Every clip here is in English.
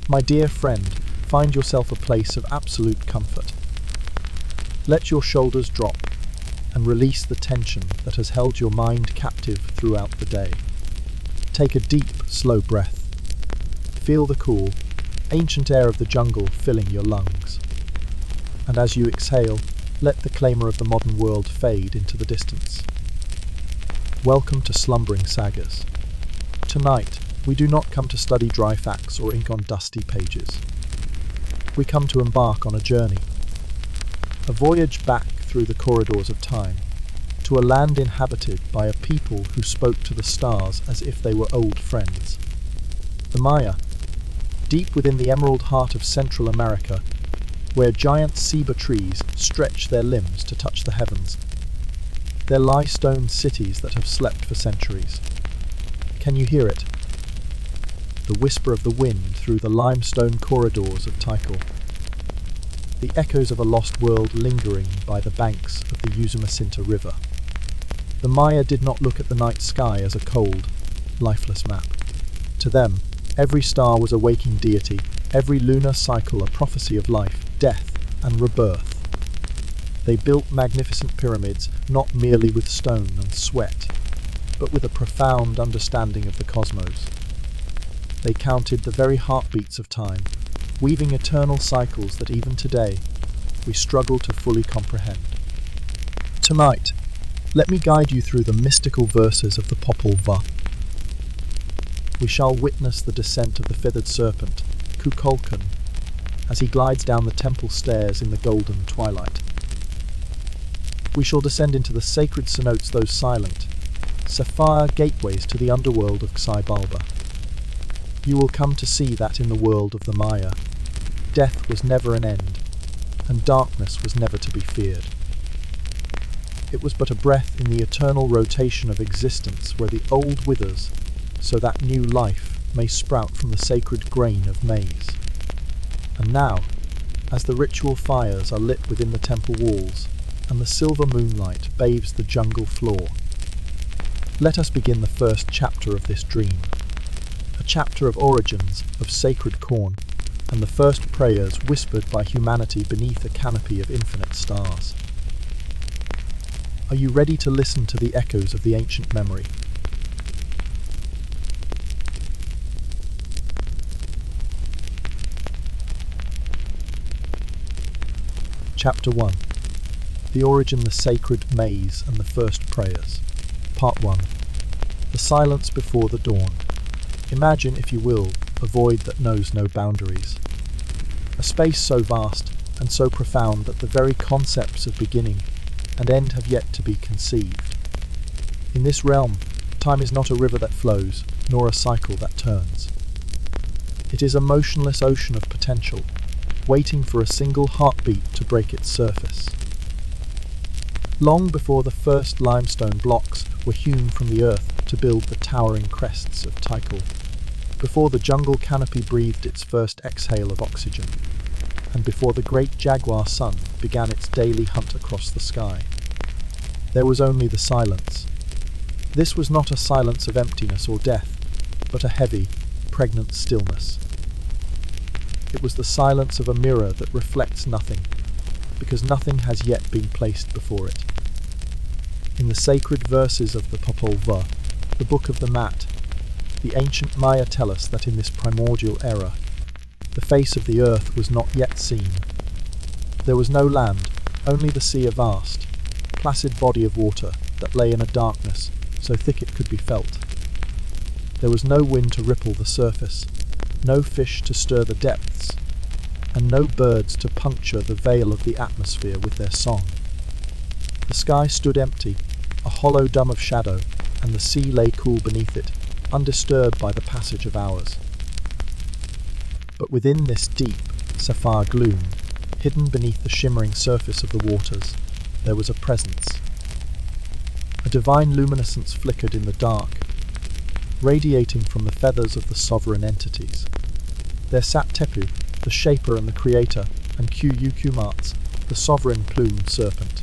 My dear friend, find yourself a place of absolute comfort. Let your shoulders drop and release the tension that has held your mind captive throughout the day. Take a deep, slow breath. Feel the cool, ancient air of the jungle filling your lungs. And as you exhale, let the clamour of the modern world fade into the distance. Welcome to Slumbering Sagas. Tonight, we do not come to study dry facts or ink on dusty pages. We come to embark on a journey. A voyage back through the corridors of time, to a land inhabited by a people who spoke to the stars as if they were old friends. The Maya, deep within the emerald heart of Central America, where giant ceiba trees stretch their limbs to touch the heavens. There lie stone cities that have slept for centuries. Can you hear it? The whisper of the wind through the limestone corridors of Tikal. The echoes of a lost world lingering by the banks of the Usumacinta River. The Maya did not look at the night sky as a cold, lifeless map. To them, every star was a waking deity, every lunar cycle a prophecy of life, death, and rebirth. They built magnificent pyramids not merely with stone and sweat, but with a profound understanding of the cosmos. They counted the very heartbeats of time, weaving eternal cycles that even today we struggle to fully comprehend. Tonight, let me guide you through the mystical verses of the Popol Vuh. We shall witness the descent of the feathered serpent, Kukulkan, as he glides down the temple stairs in the golden twilight. We shall descend into the sacred cenotes, those silent, sapphire gateways to the underworld of Xibalba. You will come to see that in the world of the Maya, death was never an end, and darkness was never to be feared. It was but a breath in the eternal rotation of existence where the old withers, so that new life may sprout from the sacred grain of maize. And now, as the ritual fires are lit within the temple walls, and the silver moonlight bathes the jungle floor, let us begin the first chapter of this dream. A chapter of origins, of sacred corn, and the first prayers whispered by humanity beneath a canopy of infinite stars. Are you ready to listen to the echoes of the ancient memory? Chapter 1. The Origin, the Sacred Maze, and the First Prayers. Part 1. The Silence Before the Dawn. Imagine, if you will, a void that knows no boundaries. A space so vast and so profound that the very concepts of beginning and end have yet to be conceived. In this realm, time is not a river that flows, nor a cycle that turns. It is a motionless ocean of potential, waiting for a single heartbeat to break its surface. Long before the first limestone blocks were hewn from the earth to build the towering crests of Tikal, before the jungle canopy breathed its first exhale of oxygen, and before the great jaguar sun began its daily hunt across the sky, there was only the silence. This was not a silence of emptiness or death, but a heavy, pregnant stillness. It was the silence of a mirror that reflects nothing, because nothing has yet been placed before it. In the sacred verses of the Popol Vuh, the Book of the Mat, the ancient Maya tell us that in this primordial era, the face of the earth was not yet seen. There was no land, only the sea, a vast, placid body of water that lay in a darkness so thick it could be felt. There was no wind to ripple the surface, no fish to stir the depths, and no birds to puncture the veil of the atmosphere with their song. The sky stood empty, a hollow dome of shadow, and the sea lay cool beneath it, undisturbed by the passage of hours. But within this deep, sapphire gloom, hidden beneath the shimmering surface of the waters, there was a presence. A divine luminescence flickered in the dark, radiating from the feathers of the sovereign entities. There sat Tepu, the shaper and the creator, and Kuyukumats, the sovereign plumed serpent.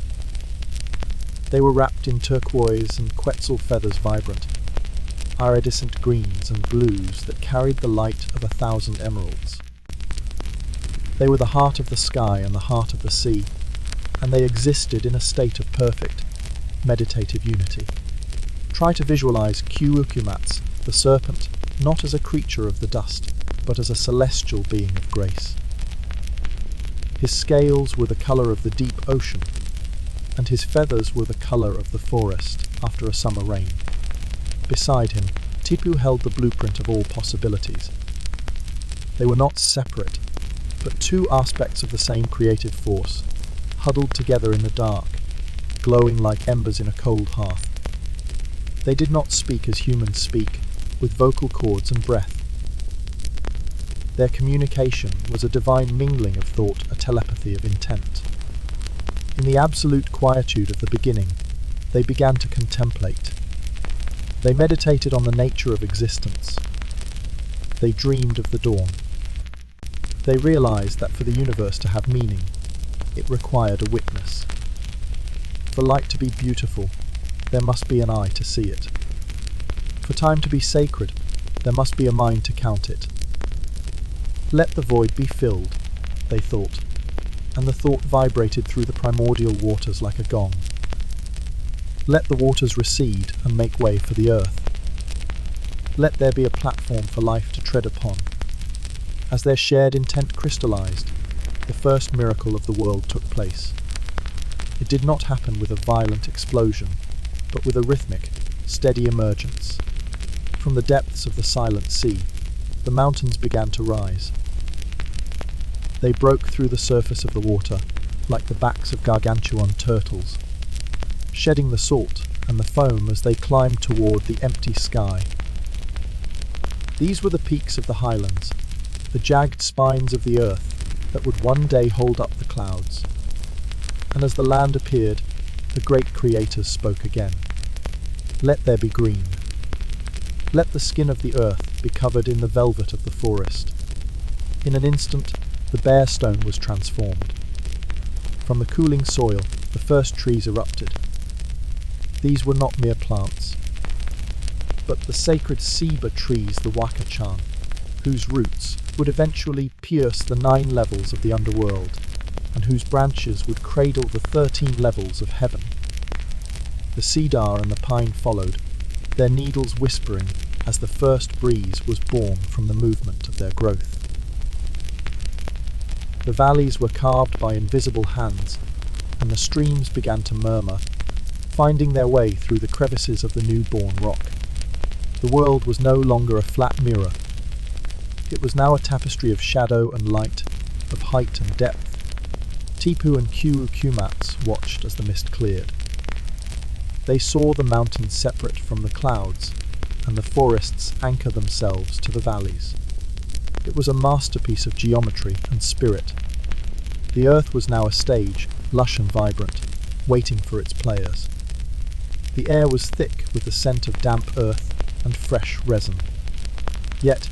They were wrapped in turquoise and quetzal feathers vibrant, iridescent greens and blues that carried the light of 1,000 emeralds. They were the heart of the sky and the heart of the sea, and they existed in a state of perfect, meditative unity. Try to visualize Cucumatz, the serpent, not as a creature of the dust, but as a celestial being of grace. His scales were the color of the deep ocean, and his feathers were the color of the forest after a summer rain. Beside him, Tipu held the blueprint of all possibilities. They were not separate, but two aspects of the same creative force, huddled together in the dark, glowing like embers in a cold hearth. They did not speak as humans speak, with vocal cords and breath. Their communication was a divine mingling of thought, a telepathy of intent. In the absolute quietude of the beginning, they began to contemplate. They meditated on the nature of existence. They dreamed of the dawn. They realized that for the universe to have meaning, it required a witness. For light to be beautiful, there must be an eye to see it. For time to be sacred, there must be a mind to count it. Let the void be filled, they thought, and the thought vibrated through the primordial waters like a gong. Let the waters recede and make way for the earth. Let there be a platform for life to tread upon. As their shared intent crystallized, the first miracle of the world took place. It did not happen with a violent explosion, but with a rhythmic, steady emergence. From the depths of the silent sea, the mountains began to rise. They broke through the surface of the water like the backs of gargantuan turtles, shedding the salt and the foam as they climbed toward the empty sky. These were the peaks of the highlands, the jagged spines of the earth that would one day hold up the clouds. And as the land appeared, the great creators spoke again. Let there be green. Let the skin of the earth be covered in the velvet of the forest. In an instant, the bare stone was transformed. From the cooling soil, the first trees erupted. These were not mere plants, but the sacred ceiba trees, the Wakachan, whose roots would eventually pierce the 9 levels of the underworld, and whose branches would cradle the 13 levels of heaven. The cedar and the pine followed, their needles whispering as the first breeze was born from the movement of their growth. The valleys were carved by invisible hands, and the streams began to murmur, finding their way through the crevices of the newborn rock. The world was no longer a flat mirror. It was now a tapestry of shadow and light, of height and depth. Tipu and Cucumatz watched as the mist cleared. They saw the mountains separate from the clouds, and the forests anchor themselves to the valleys. It was a masterpiece of geometry and spirit. The earth was now a stage, lush and vibrant, waiting for its players. The air was thick with the scent of damp earth and fresh resin. Yet,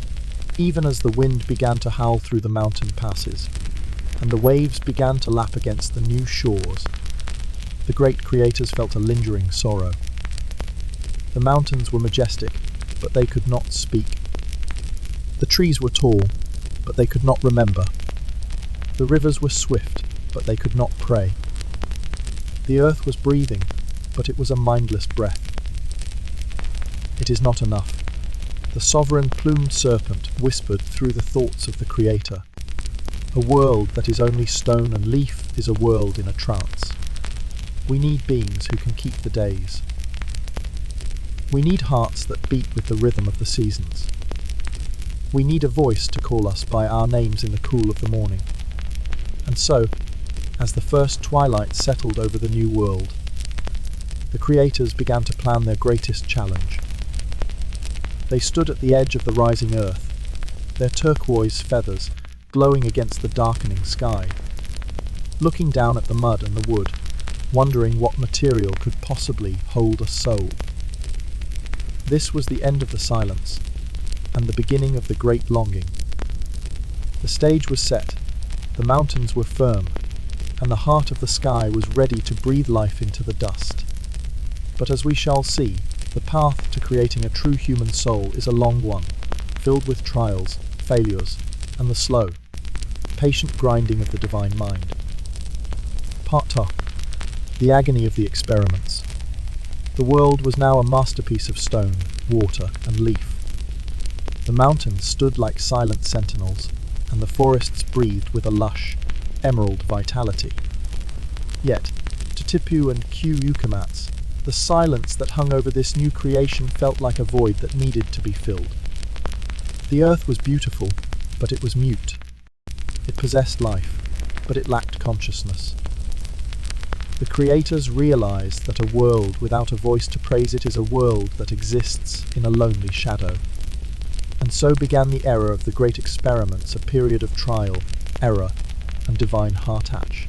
even as the wind began to howl through the mountain passes, and the waves began to lap against the new shores, the great creators felt a lingering sorrow. The mountains were majestic, but they could not speak. The trees were tall, but they could not remember. The rivers were swift, but they could not pray. The earth was breathing, but it was a mindless breath. It is not enough. The sovereign plumed serpent whispered through the thoughts of the Creator. A world that is only stone and leaf is a world in a trance. We need beings who can keep the days. We need hearts that beat with the rhythm of the seasons. We need a voice to call us by our names in the cool of the morning. And so, as the first twilight settled over the new world, the creators began to plan their greatest challenge. They stood at the edge of the rising earth, their turquoise feathers glowing against the darkening sky, looking down at the mud and the wood, wondering what material could possibly hold a soul. This was the end of the silence, and the beginning of the great longing. The stage was set, the mountains were firm, and the heart of the sky was ready to breathe life into the dust. But as we shall see, the path to creating a true human soul is a long one, filled with trials, failures, and the slow, patient grinding of the divine mind. Part 2. The agony of the experiments. The world was now a masterpiece of stone, water, and leaf. The mountains stood like silent sentinels, and the forests breathed with a lush, emerald vitality. Yet, to Tipu and Q Ukamats, the silence that hung over this new creation felt like a void that needed to be filled. The earth was beautiful, but it was mute. It possessed life, but it lacked consciousness. The creators realized that a world without a voice to praise it is a world that exists in a lonely shadow. And so began the era of the great experiments, a period of trial, error, and divine heart-hatch.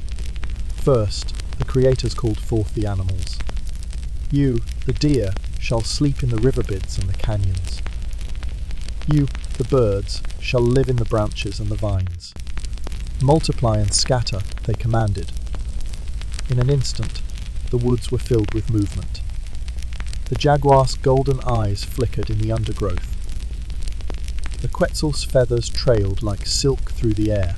First, the creators called forth the animals. You, the deer, shall sleep in the riverbeds and the canyons. You, the birds, shall live in the branches and the vines. Multiply and scatter, they commanded. In an instant, the woods were filled with movement. The jaguar's golden eyes flickered in the undergrowth. The quetzal's feathers trailed like silk through the air.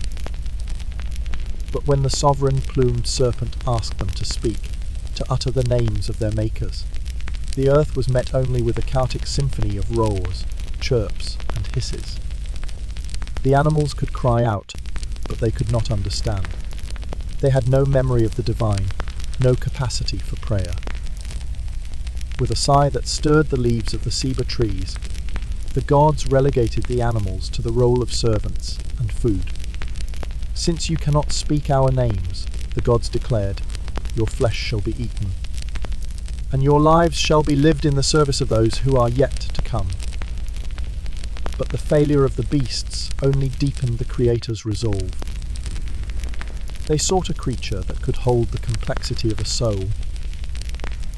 But when the sovereign plumed serpent asked them to speak, to utter the names of their makers, the earth was met only with a chaotic symphony of roars, chirps, and hisses. The animals could cry out, but they could not understand. They had no memory of the divine, no capacity for prayer. With a sigh that stirred the leaves of the ceiba trees, the gods relegated the animals to the role of servants and food. Since you cannot speak our names, the gods declared, your flesh shall be eaten, and your lives shall be lived in the service of those who are yet to come. But the failure of the beasts only deepened the Creator's resolve. They sought a creature that could hold the complexity of a soul,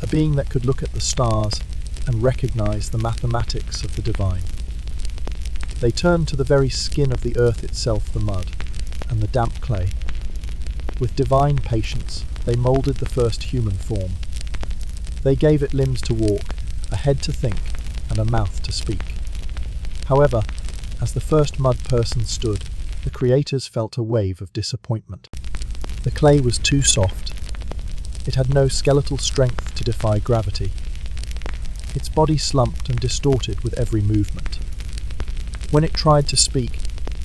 a being that could look at the stars and recognize the mathematics of the divine. They turned to the very skin of the earth itself, the mud, and the damp clay. With divine patience, they moulded the first human form. They gave it limbs to walk, a head to think, and a mouth to speak. However, as the first mud person stood, the creators felt a wave of disappointment. The clay was too soft. It had no skeletal strength to defy gravity. Its body slumped and distorted with every movement. When it tried to speak,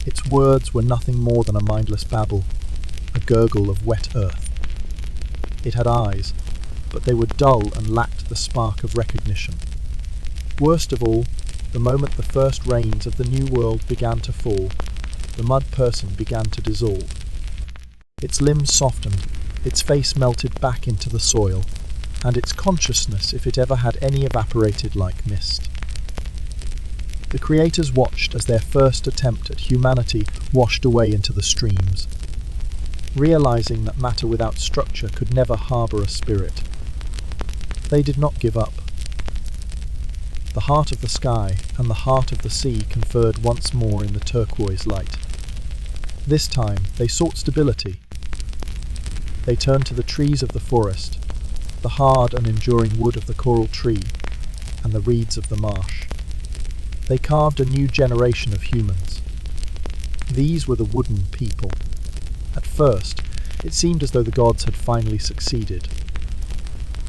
its words were nothing more than a mindless babble, a gurgle of wet earth. It had eyes, but they were dull and lacked the spark of recognition. Worst of all, the moment the first rains of the new world began to fall, the mud person began to dissolve. Its limbs softened, its face melted back into the soil, and its consciousness, if it ever had any, evaporated like mist. The creators watched as their first attempt at humanity washed away into the streams. Realizing that matter without structure could never harbor a spirit, they did not give up. The heart of the sky and the heart of the sea conferred once more in the turquoise light. This time they sought stability. They turned to the trees of the forest, the hard and enduring wood of the coral tree, and the reeds of the marsh. They carved a new generation of humans. These were the wooden people. At first, it seemed as though the gods had finally succeeded.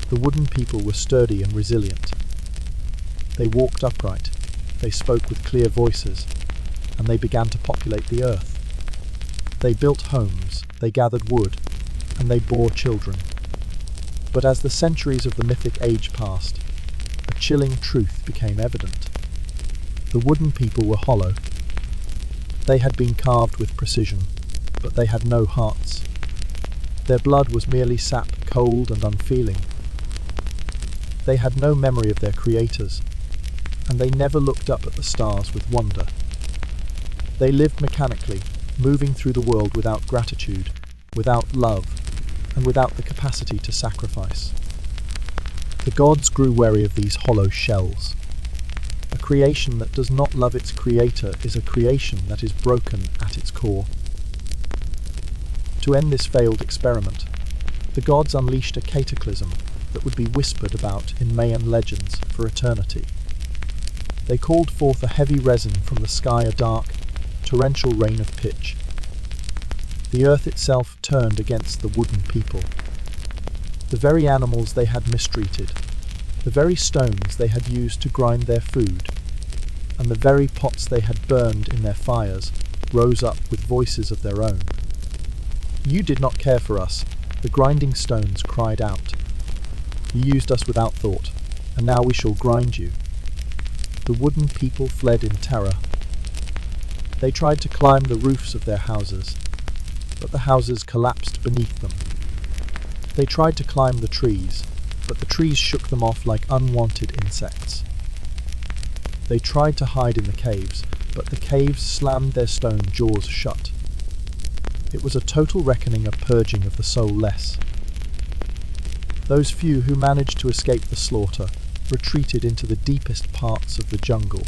The wooden people were sturdy and resilient. They walked upright, they spoke with clear voices, and they began to populate the earth. They built homes, they gathered wood, and they bore children. But as the centuries of the mythic age passed, a chilling truth became evident. The wooden people were hollow. They had been carved with precision, but they had no hearts. Their blood was merely sap, cold and unfeeling. They had no memory of their creators, and they never looked up at the stars with wonder. They lived mechanically, moving through the world without gratitude, without love, and without the capacity to sacrifice. The gods grew wary of these hollow shells. A creation that does not love its creator is a creation that is broken at its core. To end this failed experiment, the gods unleashed a cataclysm that would be whispered about in Mayan legends for eternity. They called forth a heavy resin from the sky, a dark, torrential rain of pitch. The earth itself turned against the wooden people. The very animals they had mistreated, the very stones they had used to grind their food, and the very pots they had burned in their fires rose up with voices of their own. "You did not care for us," the grinding stones cried out. "You used us without thought, and now we shall grind you." The wooden people fled in terror. They tried to climb the roofs of their houses, but the houses collapsed beneath them. They tried to climb the trees, but the trees shook them off like unwanted insects. They tried to hide in the caves, but the caves slammed their stone jaws shut. It was a total reckoning, a purging of the soulless. Those few who managed to escape the slaughter retreated into the deepest parts of the jungle.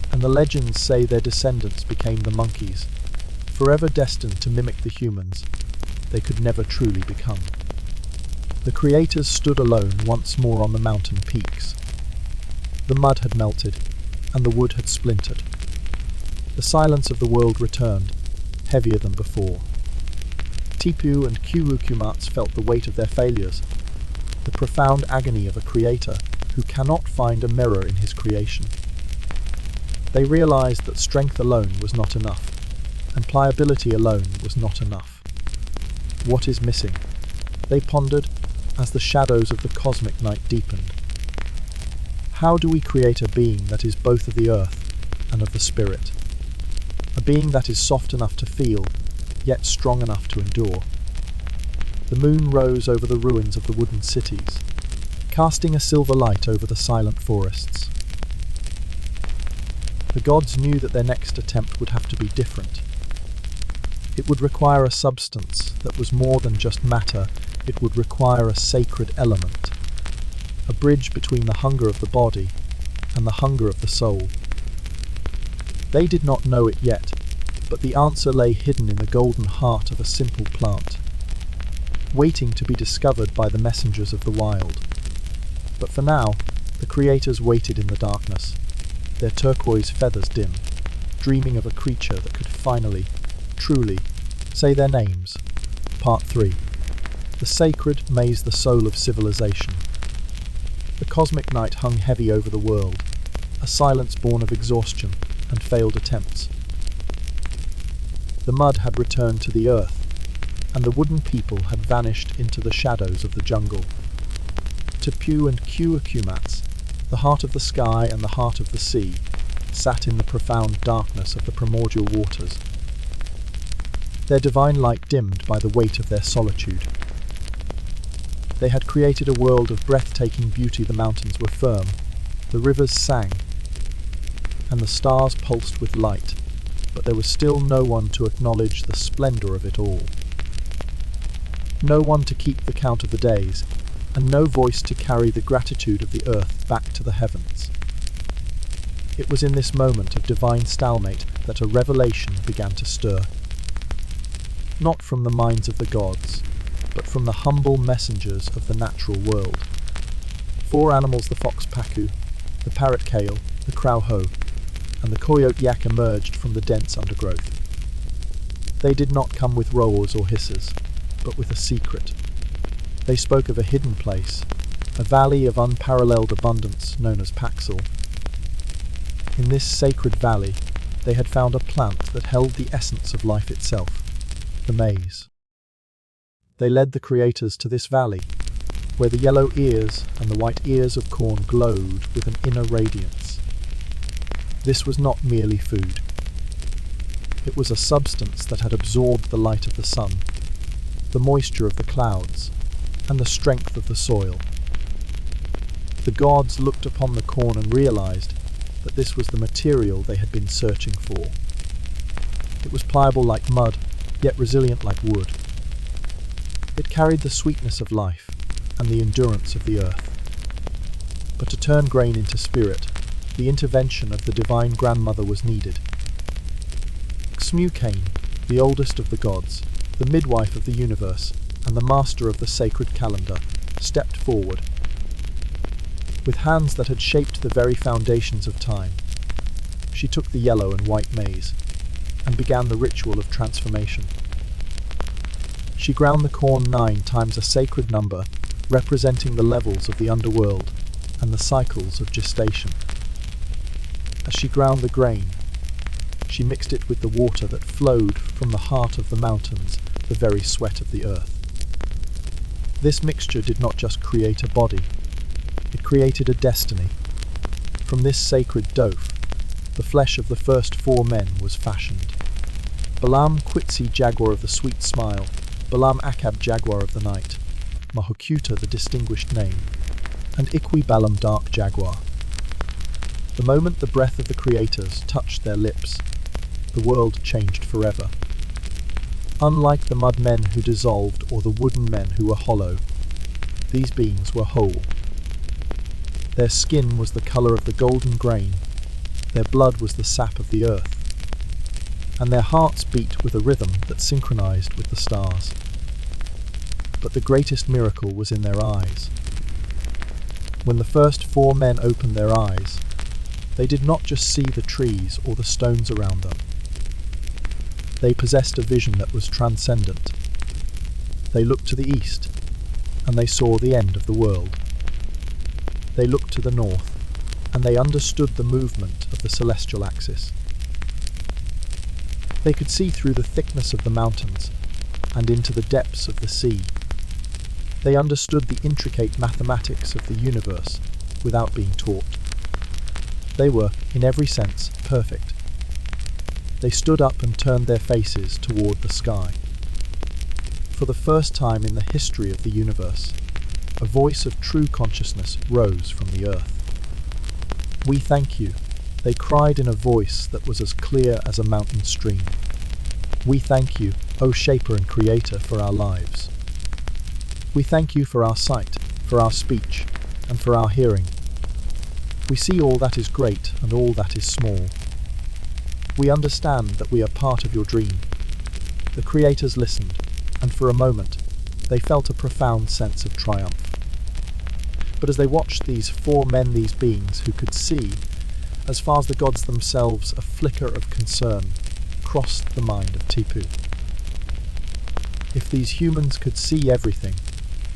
And the legends say their descendants became the monkeys, forever destined to mimic the humans they could never truly become. The creators stood alone once more on the mountain peaks. The mud had melted, and the wood had splintered. The silence of the world returned, heavier than before. Tipu and Kurukumats felt the weight of their failures, the profound agony of a creator who cannot find a mirror in his creation. They realized that strength alone was not enough, and pliability alone was not enough. What is missing? They pondered as the shadows of the cosmic night deepened. How do we create a being that is both of the earth and of the spirit? A being that is soft enough to feel, yet strong enough to endure. The moon rose over the ruins of the wooden cities, casting a silver light over the silent forests. The gods knew that their next attempt would have to be different. It would require a substance that was more than just matter. It would require a sacred element, a bridge between the hunger of the body and the hunger of the soul. They did not know it yet, but the answer lay hidden in the golden heart of a simple plant, waiting to be discovered by the messengers of the wild. But for now, the creators waited in the darkness, their turquoise feathers dim, dreaming of a creature that could finally, truly, say their names. Part 3. The sacred maze, the soul of civilization. The cosmic night hung heavy over the world, a silence born of exhaustion and failed attempts. The mud had returned to the earth, and the wooden people had vanished into the shadows of the jungle. Tipu and Kurukumats, the heart of the sky and the heart of the sea, sat in the profound darkness of the primordial waters, their divine light dimmed by the weight of their solitude. They had created a world of breathtaking beauty. The mountains were firm, the rivers sang, and the stars pulsed with light, but there was still no one to acknowledge the splendor of it all. No one to keep the count of the days, and no voice to carry the gratitude of the earth back to the heavens. It was in this moment of divine stalemate that a revelation began to stir. Not from the minds of the gods, but from the humble messengers of the natural world. 4 animals, the fox pacu, the parrot kale, the crow ho, and the coyote yak, emerged from the dense undergrowth. They did not come with roars or hisses, but with a secret. They spoke of a hidden place, a valley of unparalleled abundance known as Paxil. In this sacred valley, they had found a plant that held the essence of life itself, the maize. They led the creators to this valley, where the yellow ears and the white ears of corn glowed with an inner radiance. This was not merely food. It was a substance that had absorbed the light of the sun, the moisture of the clouds, and the strength of the soil. The gods looked upon the corn and realized that this was the material they had been searching for. It was pliable like mud, yet resilient like wood. It carried the sweetness of life and the endurance of the earth. But to turn grain into spirit, the intervention of the divine grandmother was needed. Xmu came, the oldest of the gods, the midwife of the universe, and the master of the sacred calendar, stepped forward. With hands that had shaped the very foundations of time, she took the yellow and white maize and began the ritual of transformation. She ground the corn 9 times, a sacred number, representing the levels of the underworld and the cycles of gestation. As she ground the grain, she mixed it with the water that flowed from the heart of the mountains, the very sweat of the earth. This mixture did not just create a body, it created a destiny. From this sacred dough, the flesh of the first 4 men was fashioned. Balaam Quitsi, jaguar of the sweet smile, Balaam Akab, jaguar of the night, Mahokuta, the distinguished name, and Ikwi Balaam, dark jaguar. The moment the breath of the creators touched their lips, the world changed forever. Unlike the mud men who dissolved or the wooden men who were hollow, these beings were whole. Their skin was the color of the golden grain, their blood was the sap of the earth, and their hearts beat with a rhythm that synchronized with the stars. But the greatest miracle was in their eyes. When the first 4 men opened their eyes, they did not just see the trees or the stones around them. They possessed a vision that was transcendent. They looked to the east, and they saw the end of the world. They looked to the north, and they understood the movement of the celestial axis. They could see through the thickness of the mountains and into the depths of the sea. They understood the intricate mathematics of the universe without being taught. They were, in every sense, perfect. They stood up and turned their faces toward the sky. For the first time in the history of the universe, a voice of true consciousness rose from the earth. "We thank you," they cried in a voice that was as clear as a mountain stream. "We thank you, O Shaper and Creator, for our lives. We thank you for our sight, for our speech, and for our hearing. We see all that is great and all that is small. We understand that we are part of your dream." The creators listened, and for a moment, they felt a profound sense of triumph. But as they watched these 4 men, these beings who could see, as far as the gods themselves, a flicker of concern crossed the mind of Tipu. If these humans could see everything,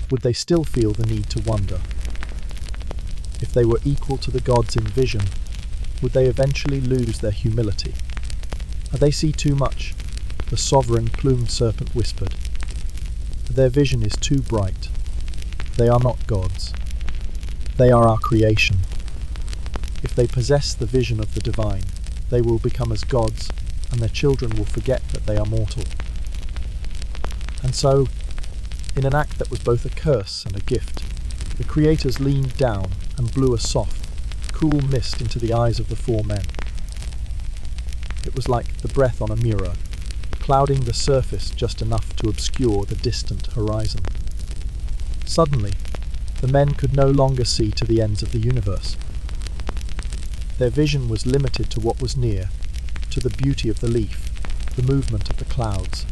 would they still feel the need to wonder? If they were equal to the gods in vision, would they eventually lose their humility? "They see too much," the sovereign plumed serpent whispered. "Their vision is too bright. They are not gods. They are our creation. If they possess the vision of the divine, they will become as gods, and their children will forget that they are mortal." And so, in an act that was both a curse and a gift, the creators leaned down and blew a soft, cool mist into the eyes of the 4 men. It was like the breath on a mirror, clouding the surface just enough to obscure the distant horizon. Suddenly, the men could no longer see to the ends of the universe. Their vision was limited to what was near, to the beauty of the leaf, the movement of the clouds,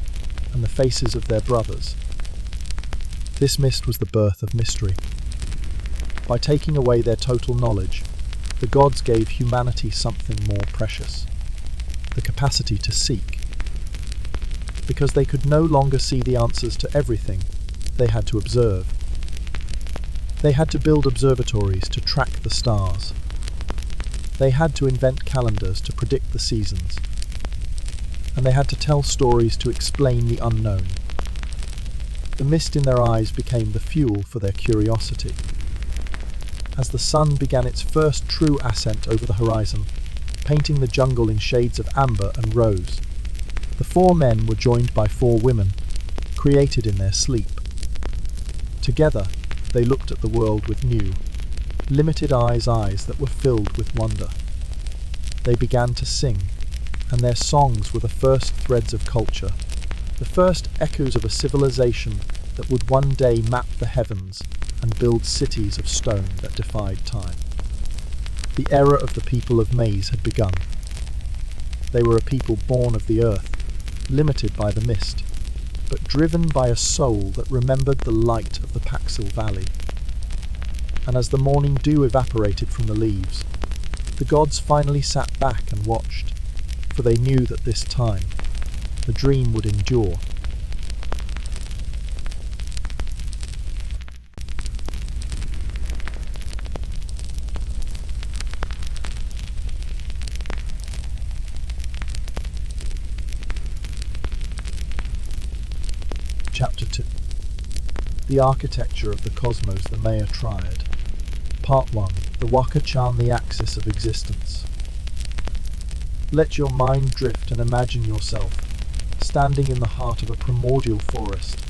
and the faces of their brothers. This mist was the birth of mystery. By taking away their total knowledge, the gods gave humanity something more precious: the capacity to seek. Because they could no longer see the answers to everything, they had to observe. They had to build observatories to track the stars. They had to invent calendars to predict the seasons. And they had to tell stories to explain the unknown. The mist in their eyes became the fuel for their curiosity. As the sun began its first true ascent over the horizon, painting the jungle in shades of amber and rose, the 4 men were joined by 4 women, created in their sleep. Together, they looked at the world with new, limited eyes that were filled with wonder. They began to sing, and their songs were the first threads of culture, the first echoes of a civilization that would one day map the heavens and build cities of stone that defied time. The era of the people of maize had begun. They were a people born of the earth, limited by the mist, but driven by a soul that remembered the light of the Paxil Valley. And as the morning dew evaporated from the leaves, the gods finally sat back and watched, for they knew that this time, the dream would endure. Chapter 2. The Architecture of the Cosmos, the Maya Triad. Part 1. The Waka Chan, the Axis of Existence. Let your mind drift and imagine yourself standing in the heart of a primordial forest,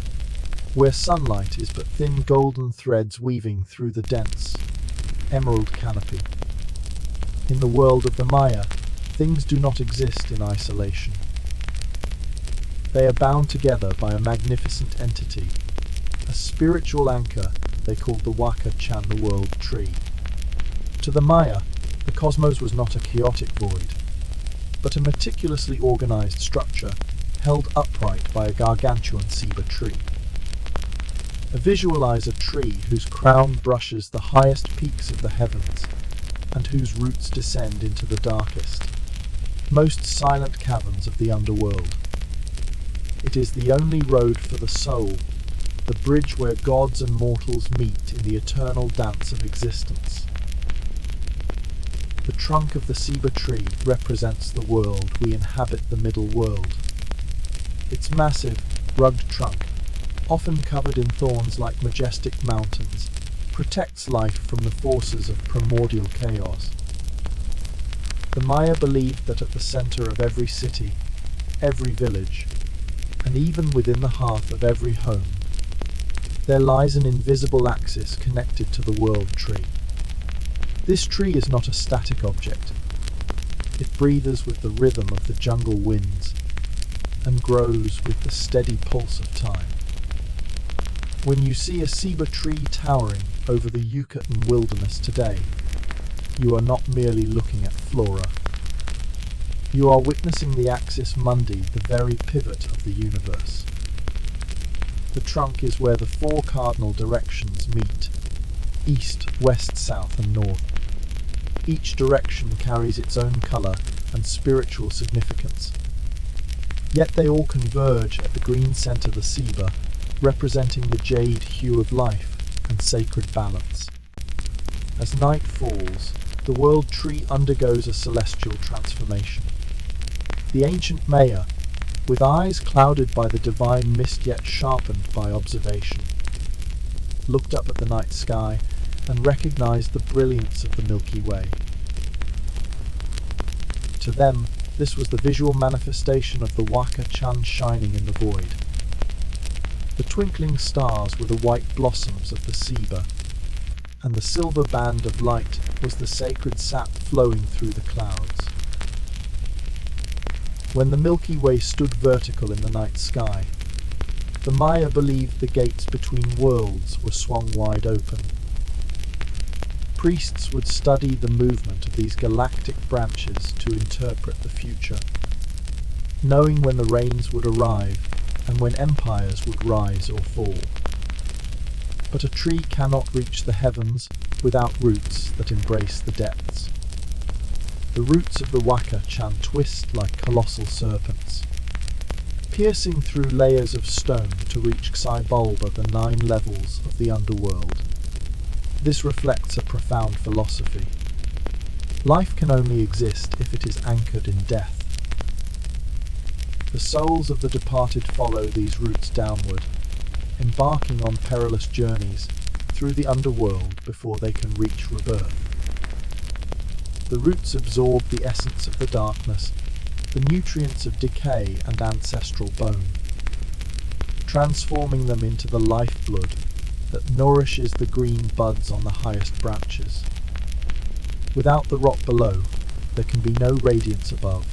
where sunlight is but thin golden threads weaving through the dense emerald canopy. In the world of the Maya, things do not exist in isolation. They are bound together by a magnificent entity, a spiritual anchor they called the Waka Chan, the world tree. To the Maya, the cosmos was not a chaotic void, but a meticulously organized structure held upright by a gargantuan ceiba tree. Visualize a tree whose crown brushes the highest peaks of the heavens and whose roots descend into the darkest, most silent caverns of the underworld. It is the only road for the soul, the bridge where gods and mortals meet in the eternal dance of existence. The trunk of the ceiba tree represents the world we inhabit, the middle world. Its massive, rugged trunk, often covered in thorns like majestic mountains, protects life from the forces of primordial chaos. The Maya believed that at the center of every city, every village, and even within the hearth of every home, there lies an invisible axis connected to the world tree. This tree is not a static object. It breathes with the rhythm of the jungle winds and grows with the steady pulse of time. When you see a ceiba tree towering over the Yucatan wilderness today, you are not merely looking at flora. You are witnessing the axis mundi, the very pivot of the universe. The trunk is where the four cardinal directions meet: east, west, south, and north. Each direction carries its own color and spiritual significance. Yet they all converge at the green center, the ceiba, representing the jade hue of life and sacred balance. As night falls, the world tree undergoes a celestial transformation. The ancient Maya, with eyes clouded by the divine mist yet sharpened by observation, looked up at the night sky and recognized the brilliance of the Milky Way. To them, this was the visual manifestation of the Waka Chan shining in the void. The twinkling stars were the white blossoms of the ceiba, and the silver band of light was the sacred sap flowing through the clouds. When the Milky Way stood vertical in the night sky, the Maya believed the gates between worlds were swung wide open. Priests would study the movement of these galactic branches to interpret the future, knowing when the rains would arrive and when empires would rise or fall. But a tree cannot reach the heavens without roots that embrace the depths. The roots of the Waka Chan twist like colossal serpents, piercing through layers of stone to reach Xibulba, the 9 levels of the underworld. This reflects a profound philosophy. Life can only exist if it is anchored in death. The souls of the departed follow these roots downward, embarking on perilous journeys through the underworld before they can reach rebirth. The roots absorb the essence of the darkness, the nutrients of decay and ancestral bone, transforming them into the lifeblood that nourishes the green buds on the highest branches. Without the rock below, there can be no radiance above.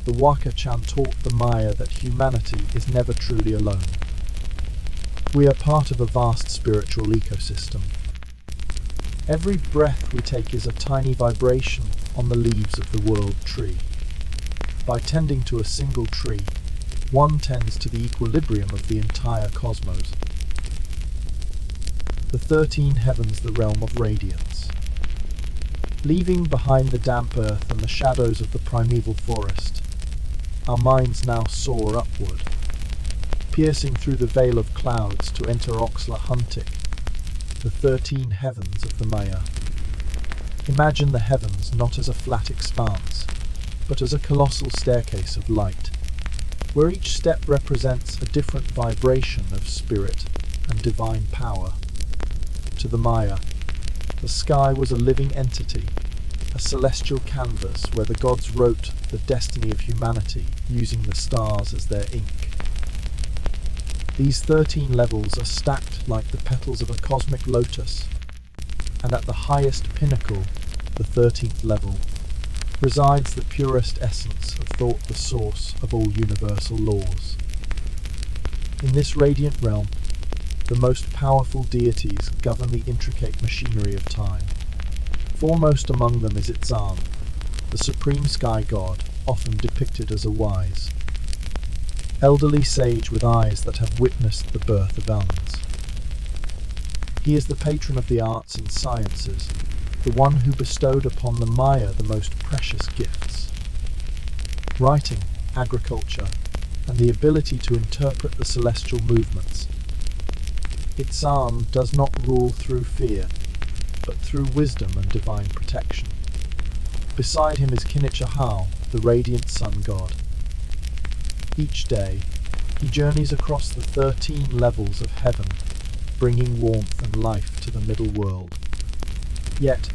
The Waka Chan taught the Maya that humanity is never truly alone. We are part of a vast spiritual ecosystem. Every breath we take is a tiny vibration on the leaves of the world tree. By tending to a single tree, one tends to the equilibrium of the entire cosmos. The 13 heavens, the realm of radiance. Leaving behind the damp earth and the shadows of the primeval forest, our minds now soar upward, piercing through the veil of clouds to enter Oxlahuntik, the 13 heavens of the Maya. Imagine the heavens not as a flat expanse, but as a colossal staircase of light. where each step represents a different vibration of spirit and divine power. To the Maya, the sky was a living entity, a celestial canvas where the gods wrote the destiny of humanity using the stars as their ink. These 13 levels are stacked like the petals of a cosmic lotus, and at the highest pinnacle, the 13th level, resides the purest essence of thought, the source of all universal laws. In this radiant realm, the most powerful deities govern the intricate machinery of time. Foremost among them is Itzan, the supreme sky god, often depicted as a wise, elderly sage with eyes that have witnessed the birth of Uns. He is the patron of the arts and sciences, the one who bestowed upon the Maya the most precious gifts: writing, agriculture, and the ability to interpret the celestial movements. Itzan does not rule through fear, but through wisdom and divine protection. Beside him is Chichen, the radiant sun god. Each day, he journeys across the 13 levels of heaven, bringing warmth and life to the middle world. Yet,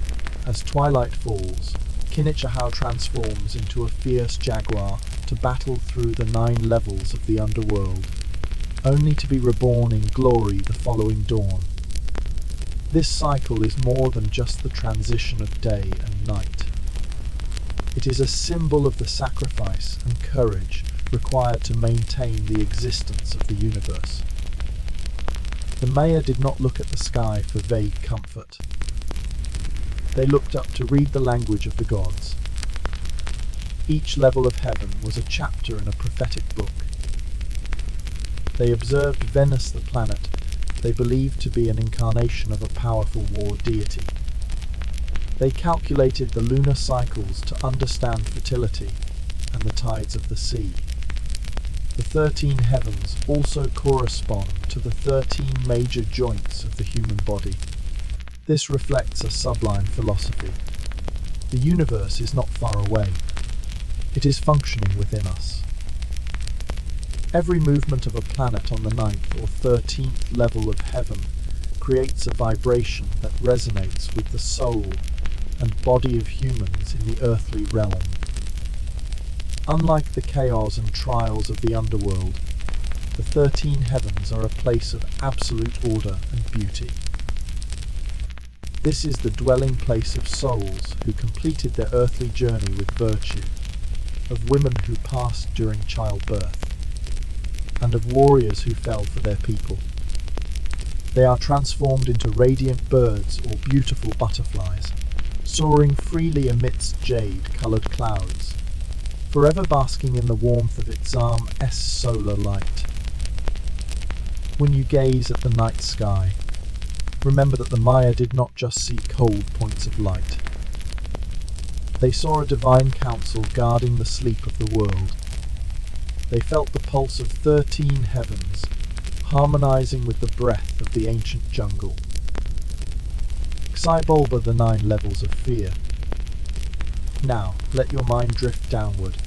as twilight falls, Chichen transforms into a fierce jaguar to battle through the 9 levels of the underworld, only to be reborn in glory the following dawn. This cycle is more than just the transition of day and night. It is a symbol of the sacrifice and courage required to maintain the existence of the universe. The Maya did not look at the sky for vague comfort. They looked up to read the language of the gods. Each level of heaven was a chapter in a prophetic book. They observed Venus, the planet they believed to be an incarnation of a powerful war deity. They calculated the lunar cycles to understand fertility and the tides of the sea. The 13 heavens also correspond to the 13 major joints of the human body. This reflects a sublime philosophy. The universe is not far away. It is functioning within us. Every movement of a planet on the 9th or 13th level of heaven creates a vibration that resonates with the soul and body of humans in the earthly realm. Unlike the chaos and trials of the underworld, the 13 heavens are a place of absolute order and beauty. This is the dwelling place of souls who completed their earthly journey with virtue, of women who passed during childbirth, and of warriors who fell for their people. They are transformed into radiant birds or beautiful butterflies, soaring freely amidst jade-coloured clouds, forever basking in the warmth of Itzan's solar light. When you gaze at the night sky, remember that the Maya did not just see cold points of light. They saw a divine council guarding the sleep of the world. They felt the pulse of 13 heavens, harmonizing with the breath of the ancient jungle. Xybulba, the 9 levels of fear. Now, let your mind drift downward,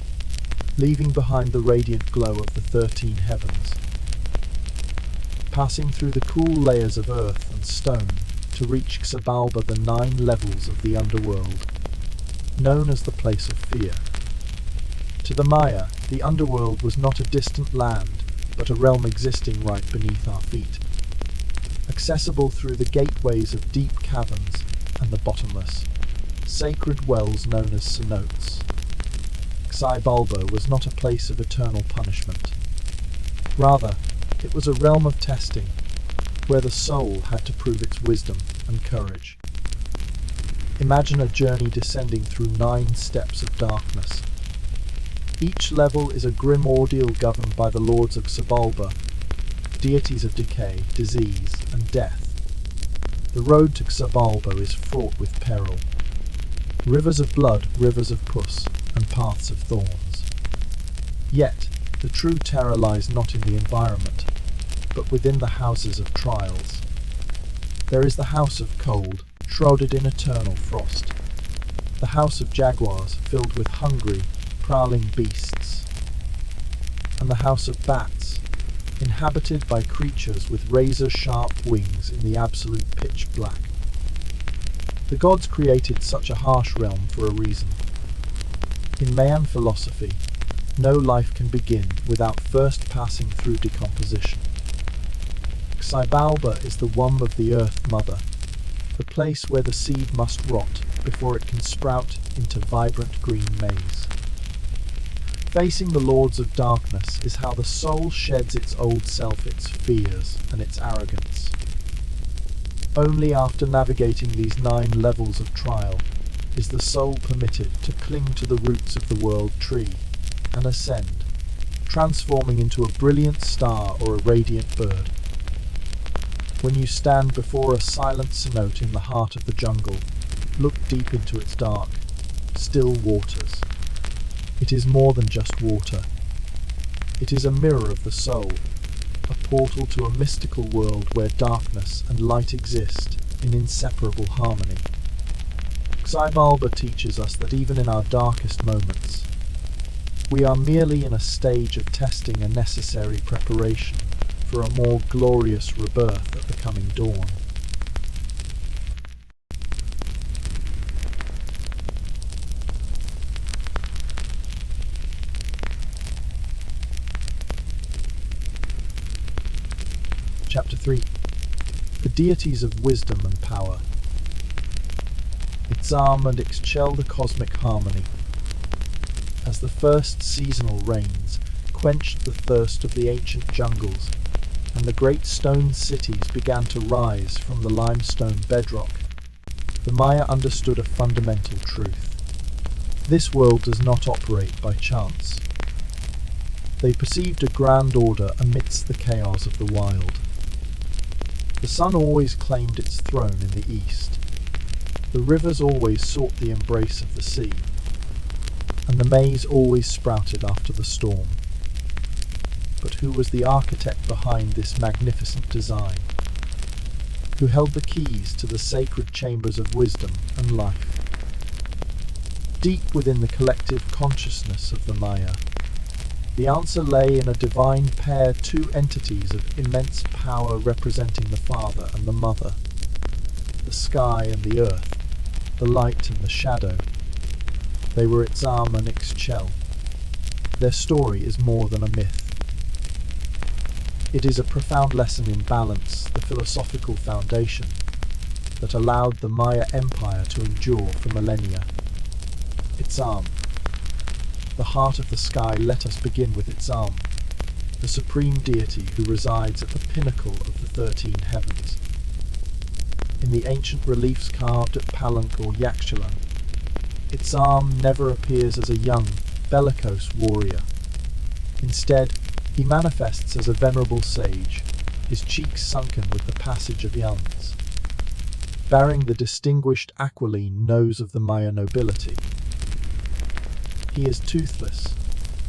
leaving behind the radiant glow of the 13 heavens, passing through the cool layers of earth and stone to reach Xybulba, the 9 levels of the underworld, known as the place of fear. To the Maya, the underworld was not a distant land, but a realm existing right beneath our feet, accessible through the gateways of deep caverns and the bottomless, sacred wells known as cenotes. Xybulba was not a place of eternal punishment. Rather, it was a realm of testing, where the soul had to prove its wisdom and courage. Imagine a journey descending through 9 steps of darkness. Each level is a grim ordeal governed by the lords of Xybulba, deities of decay, disease, and death. The road to Xybulba is fraught with peril. Rivers of blood, rivers of pus, and paths of thorns. Yet, the true terror lies not in the environment, but within the houses of trials. There is the house of cold, shrouded in eternal frost. The house of jaguars, filled with hungry, prowling beasts. and the house of bats, inhabited by creatures with razor-sharp wings in the absolute pitch black. The gods created such a harsh realm for a reason. In Mayan philosophy, no life can begin without first passing through decomposition. Xibalba is the womb of the Earth Mother, the place where the seed must rot before it can sprout into vibrant green maize. Facing the lords of darkness is how the soul sheds its old self, its fears and its arrogance. Only after navigating these 9 levels of trial is the soul permitted to cling to the roots of the world tree and ascend, transforming into a brilliant star or a radiant bird. When you stand before a silent cenote in the heart of the jungle, look deep into its dark, still waters. It is more than just water. It is a mirror of the soul, a portal to a mystical world where darkness and light exist in inseparable harmony. Xibalba teaches us that even in our darkest moments, we are merely in a stage of testing a necessary preparation for a more glorious rebirth at the coming dawn. Chapter 3. The deities of wisdom and power. Itzam and Ixchel, the cosmic harmony. As the first seasonal rains quenched the thirst of the ancient jungles, and the great stone cities began to rise from the limestone bedrock, the Maya understood a fundamental truth. This world does not operate by chance. They perceived a grand order amidst the chaos of the wild. The sun always claimed its throne in the east. The rivers always sought the embrace of the sea, and the maize always sprouted after the storm. But who was the architect behind this magnificent design? Who held the keys to the sacred chambers of wisdom and life? Deep within the collective consciousness of the Maya, the answer lay in a divine pair, 2 entities of immense power representing the father and the mother, the sky and the earth, the light and the shadow. They were Itzam and Ixchel. Their story is more than a myth. It is a profound lesson in balance, the philosophical foundation that allowed the Maya Empire to endure for millennia. Itzam. The heart of the sky. Let us begin with Itzam, the supreme deity who resides at the pinnacle of the 13 heavens. In the ancient reliefs carved at Palenque or Yaxchilan, Itzam never appears as a young, bellicose warrior. Instead, he manifests as a venerable sage, his cheeks sunken with the passage of eons, bearing the distinguished aquiline nose of the Maya nobility. He is toothless,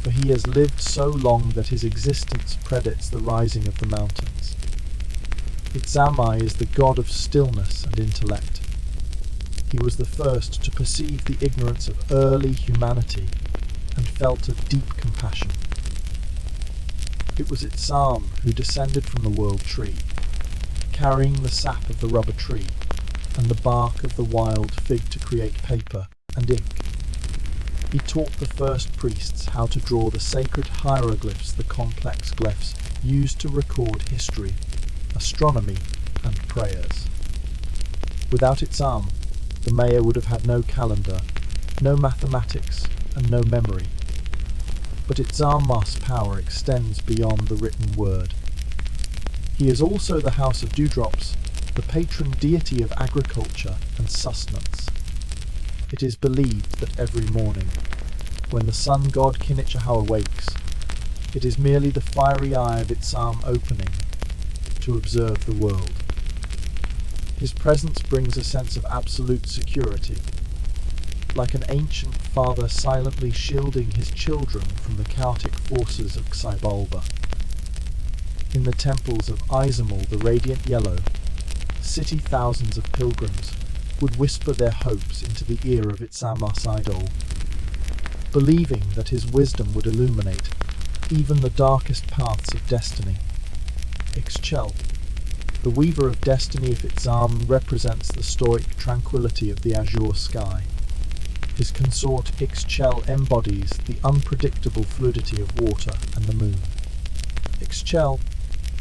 for he has lived so long that his existence predates the rising of the mountains. Itzamai is the god of stillness and intellect. He was the first to perceive the ignorance of early humanity and felt a deep compassion. It was Itzam who descended from the world tree, carrying the sap of the rubber tree and the bark of the wild fig to create paper and ink. He taught the first priests how to draw the sacred hieroglyphs, the complex glyphs used to record history, astronomy, and prayers. Without Itzam, the Maya would have had no calendar, no mathematics, and no memory. But Itzam's power extends beyond the written word. He is also the house of dewdrops, the patron deity of agriculture and sustenance. It is believed that every morning, when the sun god Kinichahau awakes, it is merely the fiery eye of Itzam opening to observe the world. His presence brings a sense of absolute security, like an ancient father silently shielding his children from the chaotic forces of Xibalba. In the temples of Izamul, the radiant yellow, city thousands of pilgrims would whisper their hopes into the ear of Itzam's idol, believing that his wisdom would illuminate even the darkest paths of destiny. Ixchel, the weaver of destiny of Itzam, represents the stoic tranquility of the azure sky. His consort Ixchel embodies the unpredictable fluidity of water and the moon. Ixchel,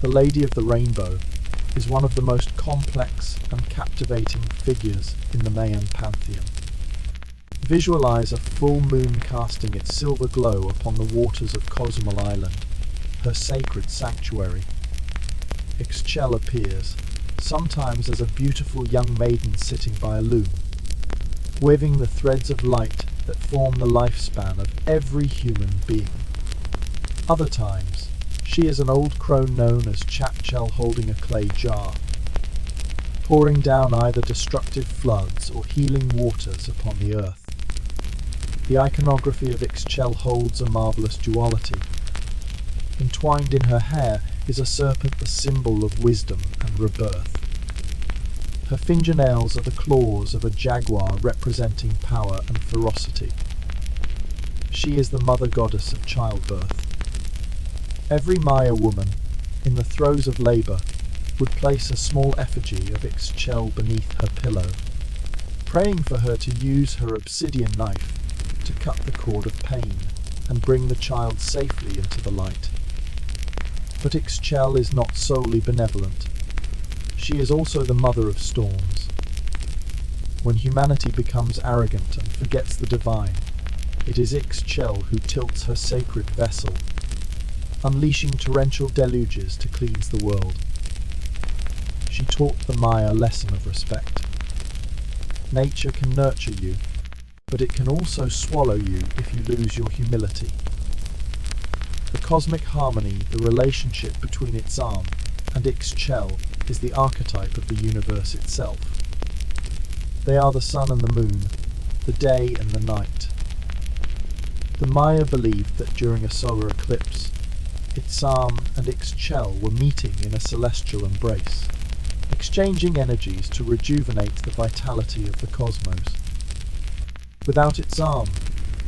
the Lady of the Rainbow, is one of the most complex and captivating figures in the Mayan pantheon. Visualize a full moon casting its silver glow upon the waters of Cozumel Island, her sacred sanctuary. Ixchel appears, sometimes as a beautiful young maiden sitting by a loom, weaving the threads of light that form the lifespan of every human being. Other times, she is an old crone known as Chatchel holding a clay jar, pouring down either destructive floods or healing waters upon the earth. The iconography of Ixchel holds a marvelous duality. Entwined in her hair is a serpent, the symbol of wisdom and rebirth. Her fingernails are the claws of a jaguar representing power and ferocity. She is the mother goddess of childbirth. Every Maya woman, in the throes of labor, would place a small effigy of Ixchel beneath her pillow, praying for her to use her obsidian knife to cut the cord of pain and bring the child safely into the light. But Ixchel is not solely benevolent. She is also the mother of storms. When humanity becomes arrogant and forgets the divine, it is Ixchel who tilts her sacred vessel, unleashing torrential deluges to cleanse the world. She taught the Maya a lesson of respect. Nature can nurture you, but it can also swallow you if you lose your humility. The cosmic harmony, the relationship between Itzam and Ixchel, is the archetype of the universe itself. They are the sun and the moon, the day and the night. The Maya believed that during a solar eclipse, Itzam and Ixchel were meeting in a celestial embrace, exchanging energies to rejuvenate the vitality of the cosmos. Without Itzam,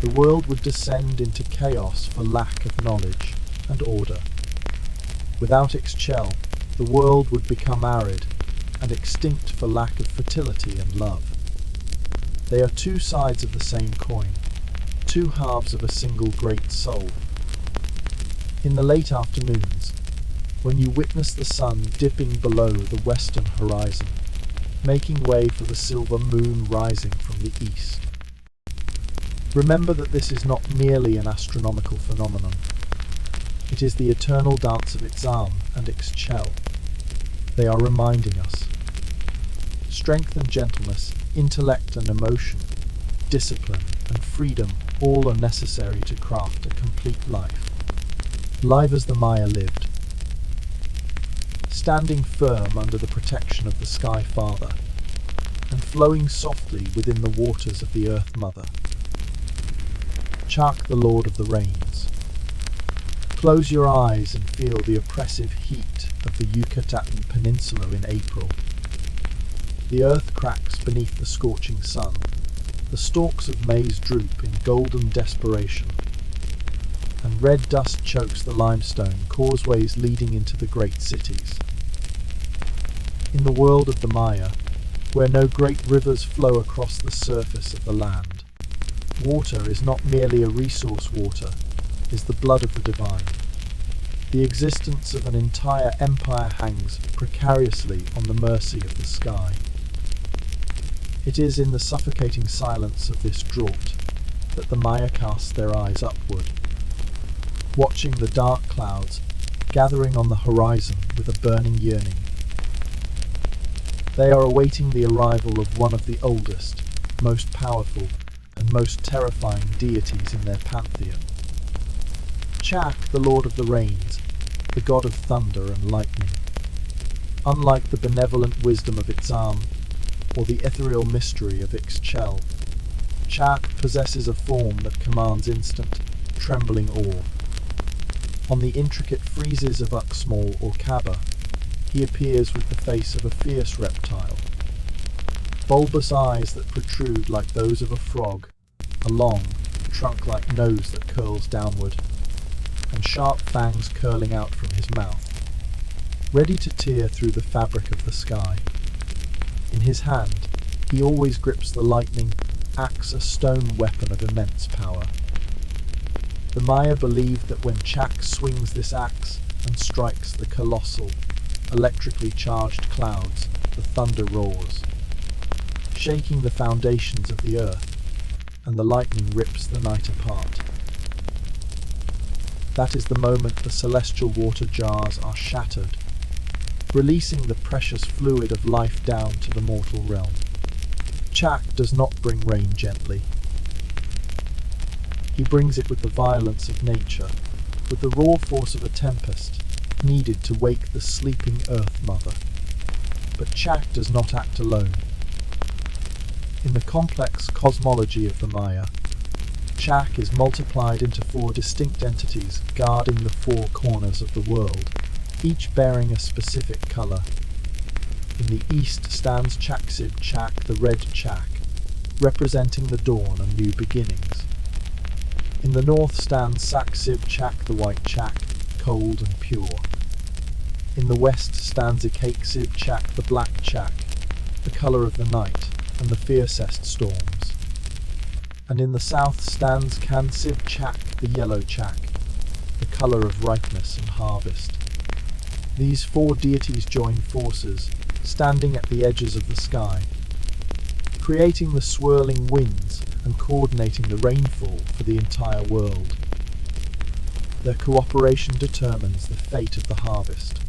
the world would descend into chaos for lack of knowledge and order. Without Ixchel, the world would become arid and extinct for lack of fertility and love. They are two sides of the same coin, two halves of a single great soul. In the late afternoons, when you witness the sun dipping below the western horizon, making way for the silver moon rising from the east, remember that this is not merely an astronomical phenomenon. It is the eternal dance of Itzam and Ixchel. They are reminding us. Strength and gentleness, intellect and emotion, discipline and freedom, all are necessary to craft a complete life. Live as the Maya lived, standing firm under the protection of the Sky Father, and flowing softly within the waters of the Earth Mother. Chak, the Lord of the Rains. Close your eyes and feel the oppressive heat of the Yucatan Peninsula in April. The earth cracks beneath the scorching sun. The stalks of maize droop in golden desperation, and red dust chokes the limestone causeways leading into the great cities. In the world of the Maya, where no great rivers flow across the surface of the land, water is not merely a resource, water is the blood of the divine. The existence of an entire empire hangs precariously on the mercy of the sky. It is in the suffocating silence of this draught that the Maya cast their eyes upward, watching the dark clouds gathering on the horizon with a burning yearning. They are awaiting the arrival of one of the oldest, most powerful, and most terrifying deities in their pantheon. Chak, the Lord of the Rains, the god of thunder and lightning. Unlike the benevolent wisdom of Itzam, or the ethereal mystery of Ixchel, Chak possesses a form that commands instant, trembling awe. On the intricate friezes of Uxmal or Kaaba, he appears with the face of a fierce reptile, bulbous eyes that protrude like those of a frog, a long, trunk-like nose that curls downward, and sharp fangs curling out from his mouth, ready to tear through the fabric of the sky. In his hand, he always grips the lightning axe, a stone weapon of immense power. The Maya believed that when Chak swings this axe and strikes the colossal, electrically charged clouds, the thunder roars, shaking the foundations of the earth, and the lightning rips the night apart. That is the moment the celestial water jars are shattered, releasing the precious fluid of life down to the mortal realm. Chak does not bring rain gently. He brings it with the violence of nature, with the raw force of a tempest, needed to wake the sleeping Earth Mother. But Chak does not act alone. In the complex cosmology of the Maya, Chak is multiplied into 4 distinct entities guarding the 4 corners of the world, each bearing a specific color. In the east stands Chaksib Chak, the red Chak, representing the dawn and new beginnings. In the north stands Saksib Chak, the white Chak, cold and pure. In the west stands Ikaksib Chak, the black Chak, the color of the night and the fiercest storms. And in the south stands Kansib Chak, the yellow Chak, the color of ripeness and harvest. These 4 deities join forces, standing at the edges of the sky, creating the swirling winds and coordinating the rainfall for the entire world. Their cooperation determines the fate of the harvest.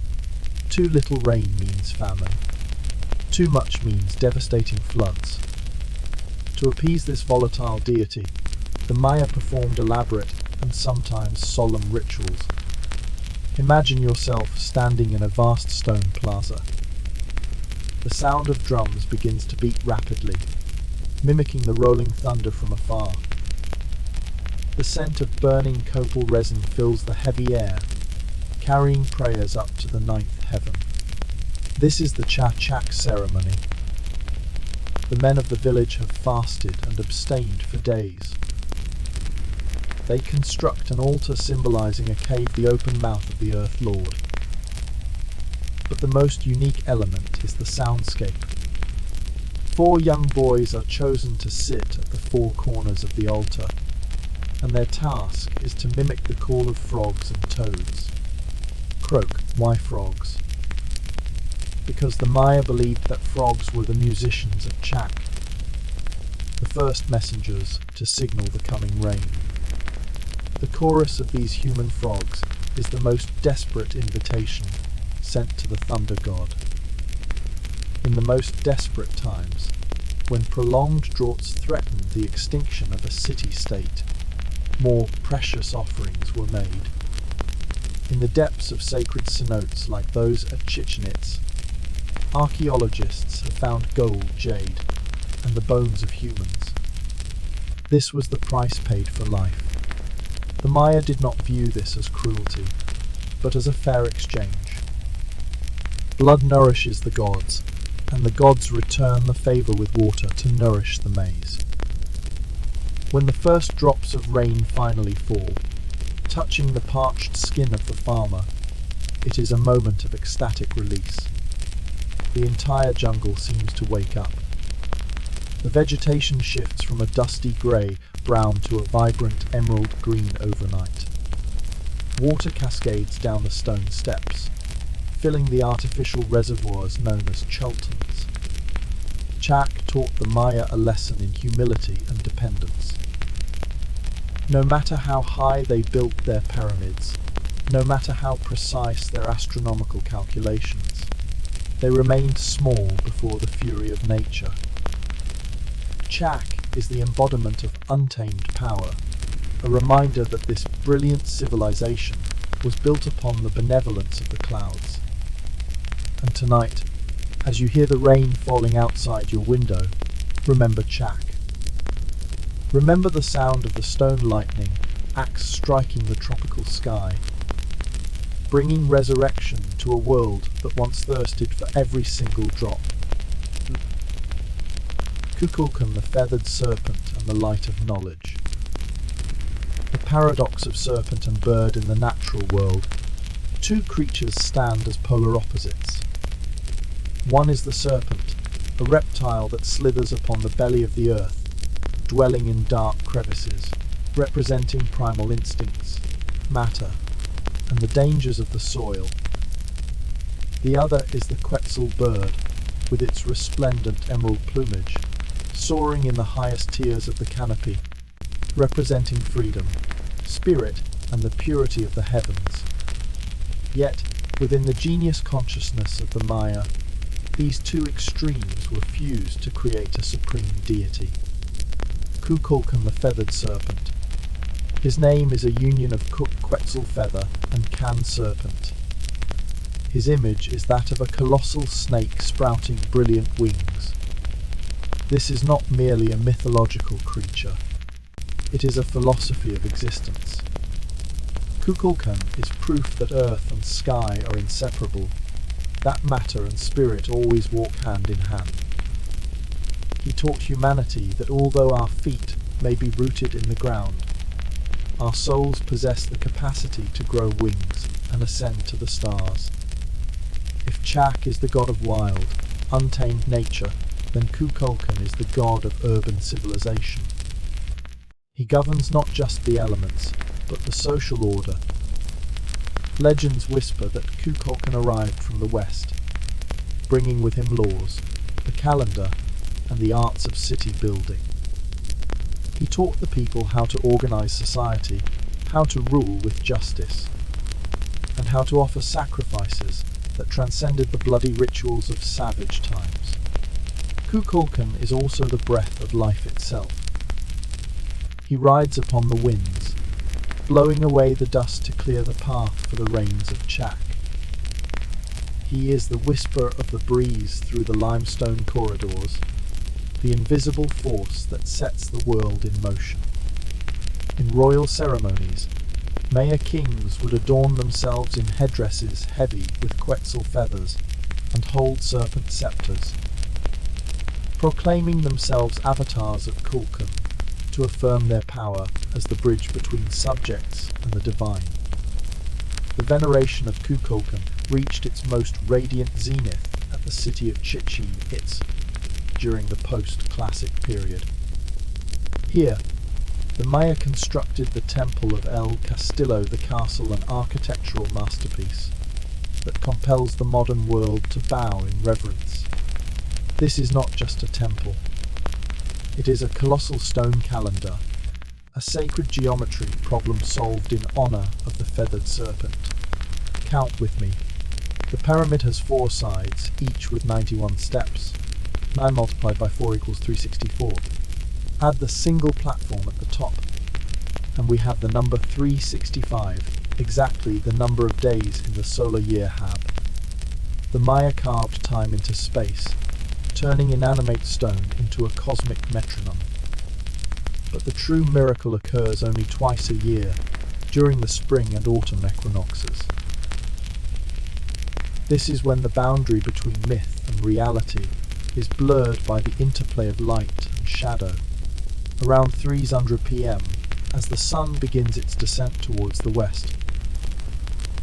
Too little rain means famine. Too much means devastating floods. To appease this volatile deity, the Maya performed elaborate and sometimes solemn rituals. Imagine yourself standing in a vast stone plaza. The sound of drums begins to beat rapidly, mimicking the rolling thunder from afar. The scent of burning copal resin fills the heavy air, carrying prayers up to the 9th heaven. This is the Chak ceremony. The men of the village have fasted and abstained for days. They construct an altar symbolizing a cave, the open mouth of the Earth Lord. But the most unique element is the soundscape. 4 young boys are chosen to sit at the 4 corners of the altar, and their task is to mimic the call of frogs and toads. Croak, why frogs? Because the Maya believed that frogs were the musicians of Chak, the first messengers to signal the coming rain. The chorus of these human frogs is the most desperate invitation sent to the thunder god. In the most desperate times, when prolonged droughts threatened the extinction of a city-state, more precious offerings were made. In the depths of sacred cenotes like those at Chichen Itza, archaeologists have found gold, jade, and the bones of humans. This was the price paid for life. The Maya did not view this as cruelty, but as a fair exchange. Blood nourishes the gods, and the gods return the favor with water to nourish the maize. When the first drops of rain finally fall, touching the parched skin of the farmer, it is a moment of ecstatic release. The entire jungle seems to wake up. The vegetation shifts from a dusty grey-brown to a vibrant emerald green overnight. Water cascades down the stone steps, filling the artificial reservoirs known as choltons. Chak taught the Maya a lesson in humility and dependence. No matter how high they built their pyramids, no matter how precise their astronomical calculations, they remained small before the fury of nature. Chak is the embodiment of untamed power, a reminder that this brilliant civilization was built upon the benevolence of the clouds. And tonight, as you hear the rain falling outside your window, remember Chak. Remember the sound of the stone lightning, axe striking the tropical sky, bringing resurrection to a world that once thirsted for every single drop. Kukulkan, the feathered serpent and the light of knowledge. The paradox of serpent and bird in the natural world, two creatures stand as polar opposites. One is the serpent, a reptile that slithers upon the belly of the earth, dwelling in dark crevices, representing primal instincts, matter, and the dangers of the soil. The other is the Quetzal bird, with its resplendent emerald plumage, soaring in the highest tiers of the canopy, representing freedom, spirit, and the purity of the heavens. Yet, within the genius consciousness of the Maya, these two extremes were fused to create a supreme deity. Kukulkan, the feathered serpent. His name is a union of Kuk, Quetzal feather, and Kan, serpent. His image is that of a colossal snake sprouting brilliant wings. This is not merely a mythological creature. It is a philosophy of existence. Kukulkan is proof that earth and sky are inseparable, that matter and spirit always walk hand in hand. He taught humanity that although our feet may be rooted in the ground, our souls possess the capacity to grow wings and ascend to the stars. If Chak is the god of wild, untamed nature, then Kukulkan is the god of urban civilization. He governs not just the elements, but the social order. Legends whisper that Kukulkan arrived from the west, bringing with him laws, the calendar, and the arts of city building. He taught the people how to organize society, how to rule with justice, and how to offer sacrifices that transcended the bloody rituals of savage times. Kukulkan is also the breath of life itself. He rides upon the winds, blowing away the dust to clear the path for the rains of Chak. He is the whisper of the breeze through the limestone corridors, the invisible force that sets the world in motion. In royal ceremonies, Maya kings would adorn themselves in headdresses heavy with Quetzal feathers and hold serpent scepters, proclaiming themselves avatars of Kulkan to affirm their power as the bridge between subjects and the divine. The veneration of Kukulkan reached its most radiant zenith at the city of Chichen Itza during the post-classic period. Here, the Maya constructed the temple of El Castillo, the castle, an architectural masterpiece that compels the modern world to bow in reverence. This is not just a temple. It is a colossal stone calendar, a sacred geometry problem solved in honor of the feathered serpent. Count with me. The pyramid has 4 sides, each with 91 steps. 9 multiplied by 4 equals 364. Add the single platform at the top, and we have the number 365, exactly the number of days in the solar year Hab. The Maya carved time into space, turning inanimate stone into a cosmic metronome. But the true miracle occurs only twice a year, during the spring and autumn equinoxes. This is when the boundary between myth and reality is blurred by the interplay of light and shadow. Around 300 p.m., as the sun begins its descent towards the west,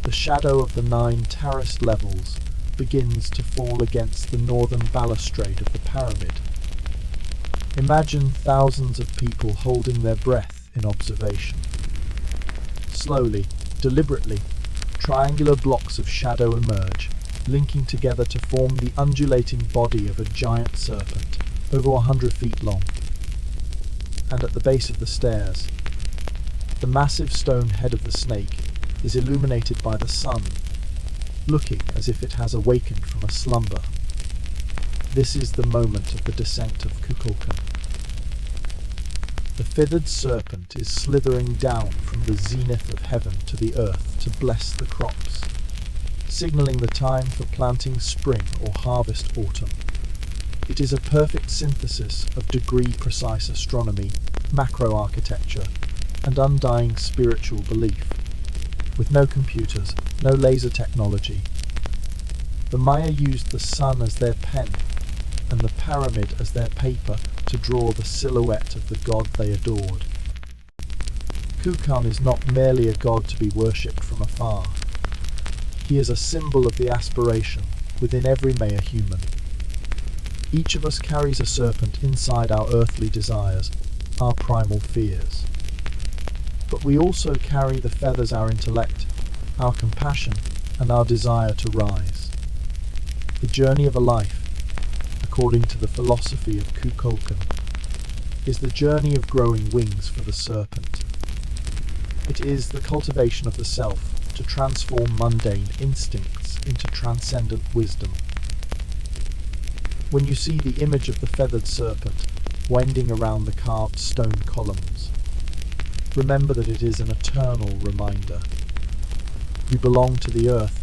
the shadow of the 9 terraced levels begins to fall against the northern balustrade of the pyramid. Imagine thousands of people holding their breath in observation. Slowly, deliberately, triangular blocks of shadow emerge, linking together to form the undulating body of a giant serpent, over 100 feet long. And at the base of the stairs, the massive stone head of the snake is illuminated by the sun, looking as if it has awakened from a slumber. This is the moment of the descent of Kukulkan. The feathered serpent is slithering down from the zenith of heaven to the earth to bless the crops, signaling the time for planting spring or harvest autumn. It is a perfect synthesis of degree-precise astronomy, macro-architecture, and undying spiritual belief. With no computers, no laser technology, the Maya used the sun as their pen and the pyramid as their paper to draw the silhouette of the god they adored. Kukulkan is not merely a god to be worshipped from afar. He is a symbol of the aspiration within every Maya human. Each of us carries a serpent inside our earthly desires, our primal fears. But we also carry the feathers our intellect, our compassion, and our desire to rise. The journey of a life, according to the philosophy of Kukulkan, is the journey of growing wings for the serpent. It is the cultivation of the self to transform mundane instincts into transcendent wisdom. When you see the image of the feathered serpent winding around the carved stone columns, remember that it is an eternal reminder. You belong to the earth,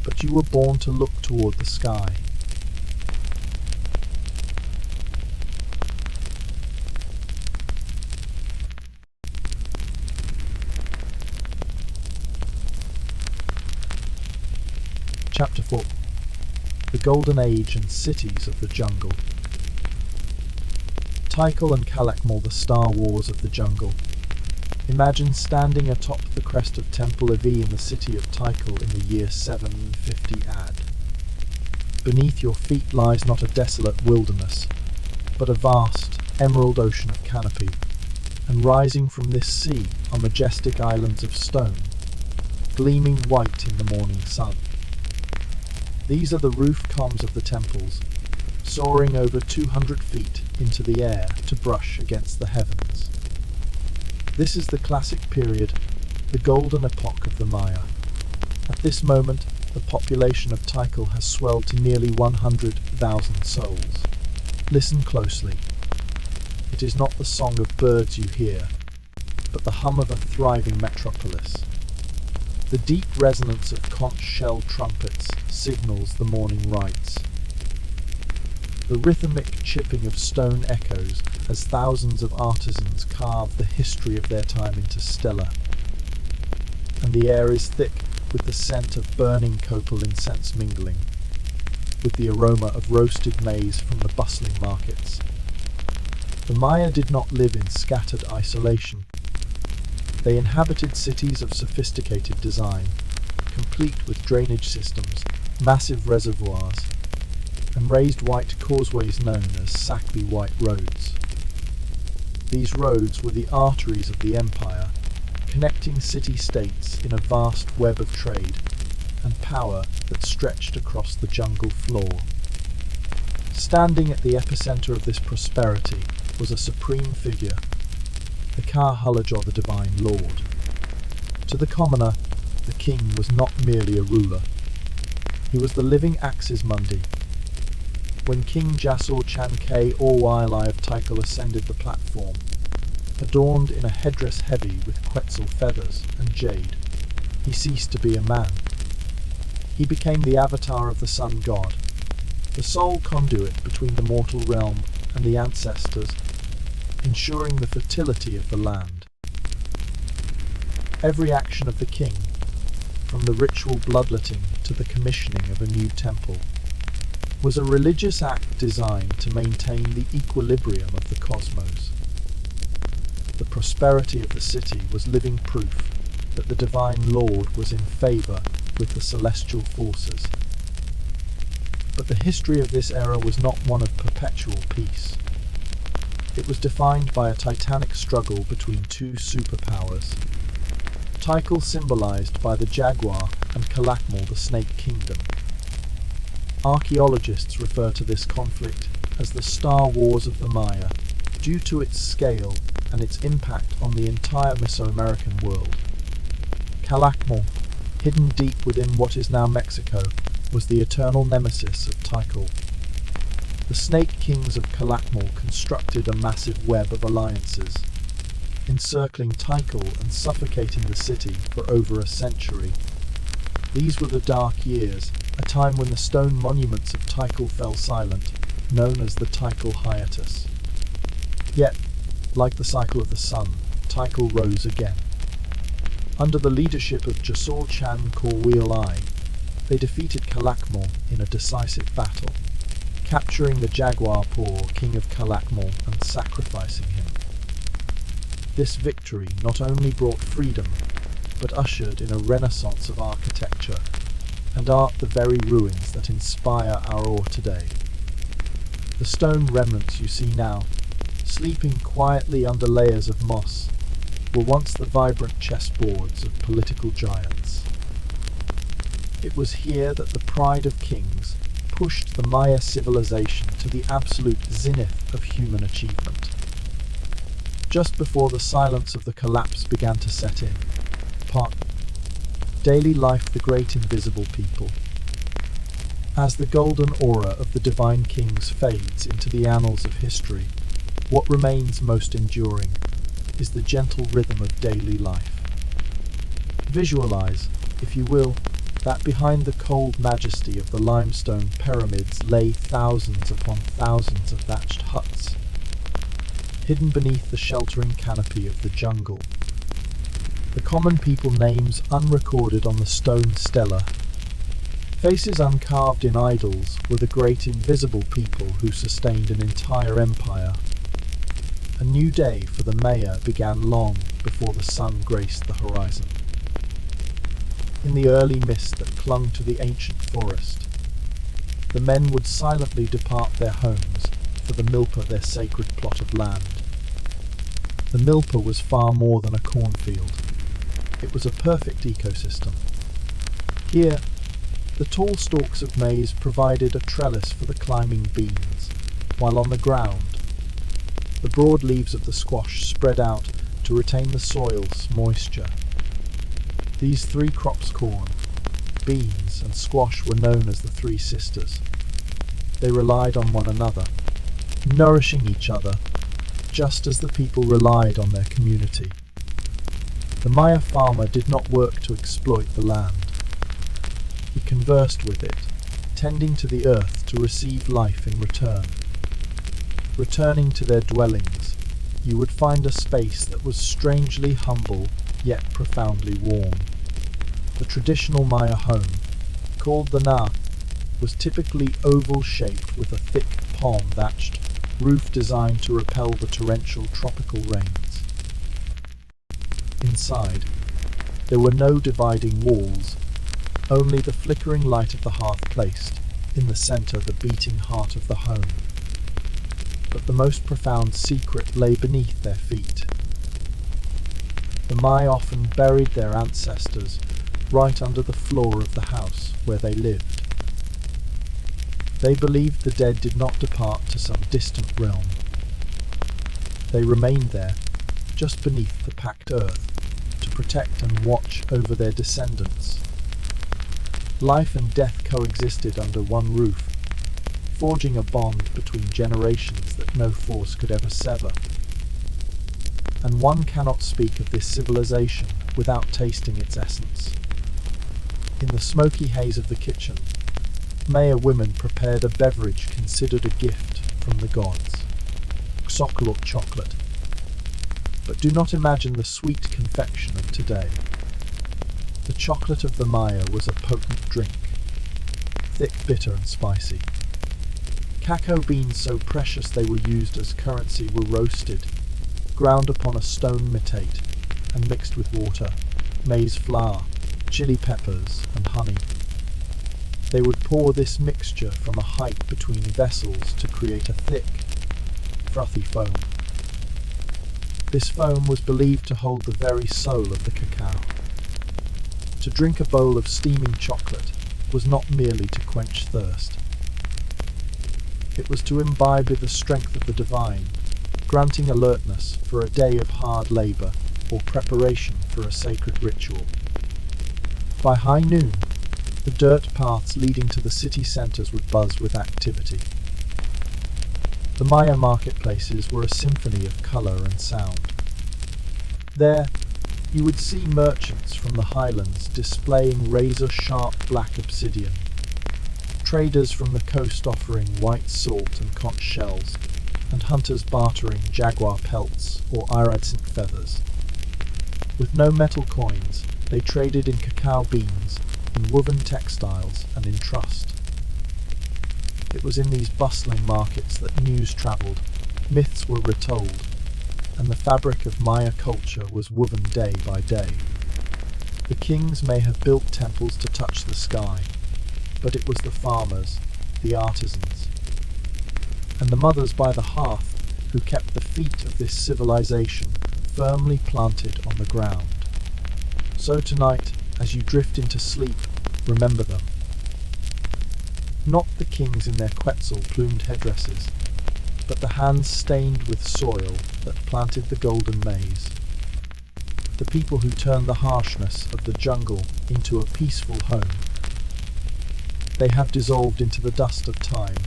but you were born to look toward the sky. Chapter 4. The Golden Age and Cities of the Jungle. Tikal and Calakmul, the Star Wars of the Jungle. Imagine standing atop the crest of Temple Evi in the city of Tikal in the year 750 AD. Beneath your feet lies not a desolate wilderness, but a vast, emerald ocean of canopy, and rising from this sea are majestic islands of stone, gleaming white in the morning sun. These are the roof columns of the temples, soaring over 200 feet into the air to brush against the heavens. This is the classic period, the golden epoch of the Maya. At this moment, the population of Tikal has swelled to nearly 100,000 souls. Listen closely. It is not the song of birds you hear, but the hum of a thriving metropolis. The deep resonance of conch shell trumpets signals the morning rites. The rhythmic chipping of stone echoes as thousands of artisans carve the history of their time into stela. And the air is thick with the scent of burning copal incense mingling with the aroma of roasted maize from the bustling markets. The Maya did not live in scattered isolation. They inhabited cities of sophisticated design, complete with drainage systems, massive reservoirs, and raised white causeways known as Sakbi White Roads. These roads were the arteries of the empire, connecting city-states in a vast web of trade and power that stretched across the jungle floor. Standing at the epicenter of this prosperity was a supreme figure, the Ka Hulajor, the Divine Lord. To the commoner, the king was not merely a ruler. He was the living Axis Mundi. When King Jasor Chankay Orwili of Tikal ascended the platform, adorned in a headdress heavy with quetzal feathers and jade, he ceased to be a man. He became the avatar of the sun god, the sole conduit between the mortal realm and the ancestors, ensuring the fertility of the land. Every action of the king, from the ritual bloodletting to the commissioning of a new temple, was a religious act designed to maintain the equilibrium of the cosmos. The prosperity of the city was living proof that the Divine Lord was in favor with the celestial forces. But the history of this era was not one of perpetual peace. It was defined by a titanic struggle between two superpowers. Tikal symbolized by the jaguar and Calakmul, the snake kingdom. Archaeologists refer to this conflict as the Star Wars of the Maya, due to its scale and its impact on the entire Mesoamerican world. Calakmul, hidden deep within what is now Mexico, was the eternal nemesis of Tikal. The snake kings of Calakmul constructed a massive web of alliances, encircling Tikal and suffocating the city for over a century. These were the dark years, a time when the stone monuments of Tikal fell silent, known as the Tikal hiatus. Yet, like the cycle of the sun, Tikal rose again. Under the leadership of Jasor Chan Korwili, they defeated Calakmul in a decisive battle, capturing the Jaguar Paw, king of Calakmul, and sacrificing him. This victory not only brought freedom, but ushered in a renaissance of architecture and art, the very ruins that inspire our awe today. The stone remnants you see now, sleeping quietly under layers of moss, were once the vibrant chessboards of political giants. It was here that the pride of kings pushed the Maya civilization to the absolute zenith of human achievement. Just before the silence of the collapse began to set in, Part Daily Life, the Great Invisible People. As the golden aura of the divine kings fades into the annals of history, what remains most enduring is the gentle rhythm of daily life. Visualize, if you will, that behind the cold majesty of the limestone pyramids lay thousands upon thousands of thatched huts, hidden beneath the sheltering canopy of the jungle. The common people names unrecorded on the stone stela, faces uncarved in idols, were the great invisible people who sustained an entire empire. A new day for the Maya began long before the sun graced the horizon. In the early mist that clung to the ancient forest, the men would silently depart their homes for the milpa, their sacred plot of land. The milpa was far more than a cornfield. It was a perfect ecosystem. Here, the tall stalks of maize provided a trellis for the climbing beans, while on the ground, the broad leaves of the squash spread out to retain the soil's moisture. These three crops, corn, beans, and squash, were known as the Three Sisters. They relied on one another, nourishing each other, just as the people relied on their community. The Maya farmer did not work to exploit the land. He conversed with it, tending to the earth to receive life in return. Returning to their dwellings, you would find a space that was strangely humble yet profoundly warm. The traditional Maya home, called the na, was typically oval-shaped with a thick palm-thatched roof designed to repel the torrential tropical rains. Inside, there were no dividing walls, only the flickering light of the hearth placed, in the center, the beating heart of the home. But the most profound secret lay beneath their feet. The Maya often buried their ancestors right under the floor of the house where they lived. They believed the dead did not depart to some distant realm. They remained there, just beneath the packed earth, to protect and watch over their descendants. Life and death coexisted under one roof, forging a bond between generations that no force could ever sever. And one cannot speak of this civilization without tasting its essence. In the smoky haze of the kitchen, Maya women prepared a beverage considered a gift from the gods, xocolotl chocolate. But do not imagine the sweet confection of today. The chocolate of the Maya was a potent drink, thick, bitter, and spicy. Cacao beans so precious they were used as currency were roasted, ground upon a stone metate, and mixed with water, maize flour, chili peppers, and honey. They would pour this mixture from a height between vessels to create a thick, frothy foam. This foam was believed to hold the very soul of the cacao. To drink a bowl of steaming chocolate was not merely to quench thirst. It was to imbibe the strength of the divine, granting alertness for a day of hard labor or preparation for a sacred ritual. By high noon, the dirt paths leading to the city centers would buzz with activity. The Maya marketplaces were a symphony of color and sound. There, you would see merchants from the highlands displaying razor-sharp black obsidian, traders from the coast offering white salt and conch shells, and hunters bartering jaguar pelts or iridescent feathers. With no metal coins, they traded in cacao beans, in woven textiles, and in trust. It was in these bustling markets that news travelled, myths were retold, and the fabric of Maya culture was woven day by day. The kings may have built temples to touch the sky, but it was the farmers, the artisans, and the mothers by the hearth who kept the feet of this civilization firmly planted on the ground. So tonight, as you drift into sleep, remember them. Not the kings in their Quetzal-plumed headdresses, but the hands stained with soil that planted the golden maize. The people who turned the harshness of the jungle into a peaceful home. They have dissolved into the dust of time,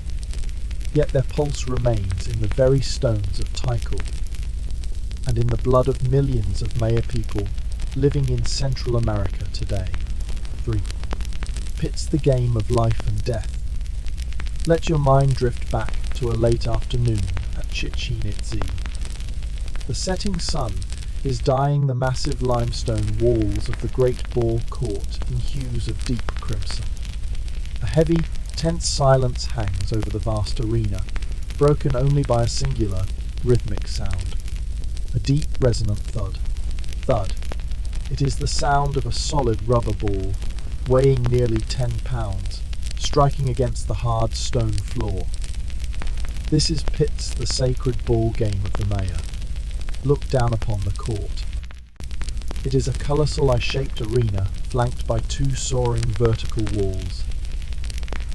yet their pulse remains in the very stones of Tikal, and in the blood of millions of Maya people living in Central America today. 3. Pit's the game of life and death. Let your mind drift back to a late afternoon at Chichen Itza. The setting sun is dyeing the massive limestone walls of the great ball court in hues of deep crimson. A heavy, tense silence hangs over the vast arena, broken only by a singular, rhythmic sound. A deep, resonant thud. Thud. It is the sound of a solid rubber ball, weighing nearly 10 pounds, striking against the hard stone floor. This is Pit's the sacred ball game of the Maya. Look down upon the court. It is a colossal eye-shaped arena flanked by 2 soaring vertical walls.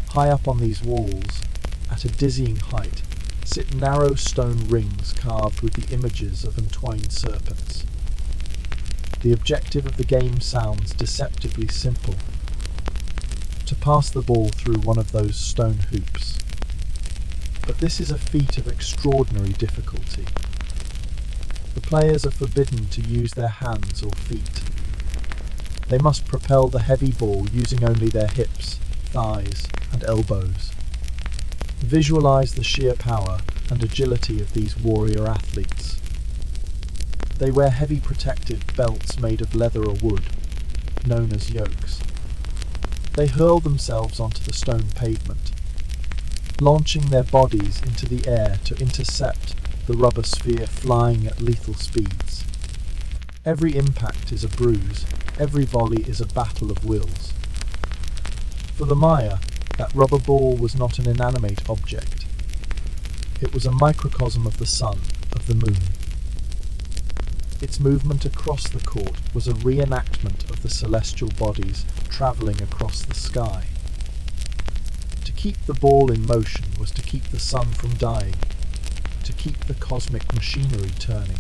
High up on these walls, at a dizzying height, sit narrow stone rings carved with the images of entwined serpents. The objective of the game sounds deceptively simple: to pass the ball through one of those stone hoops. But this is a feat of extraordinary difficulty. The players are forbidden to use their hands or feet. They must propel the heavy ball using only their hips, thighs, and elbows. Visualize the sheer power and agility of these warrior athletes. They wear heavy protective belts made of leather or wood, known as yokes. They hurl themselves onto the stone pavement, launching their bodies into the air to intercept the rubber sphere flying at lethal speeds. Every impact is a bruise, every volley is a battle of wills. For the Maya, that rubber ball was not an inanimate object. It was a microcosm of the sun, of the moon. Its movement across the court was a reenactment of the celestial bodies travelling across the sky. To keep the ball in motion was to keep the sun from dying, to keep the cosmic machinery turning.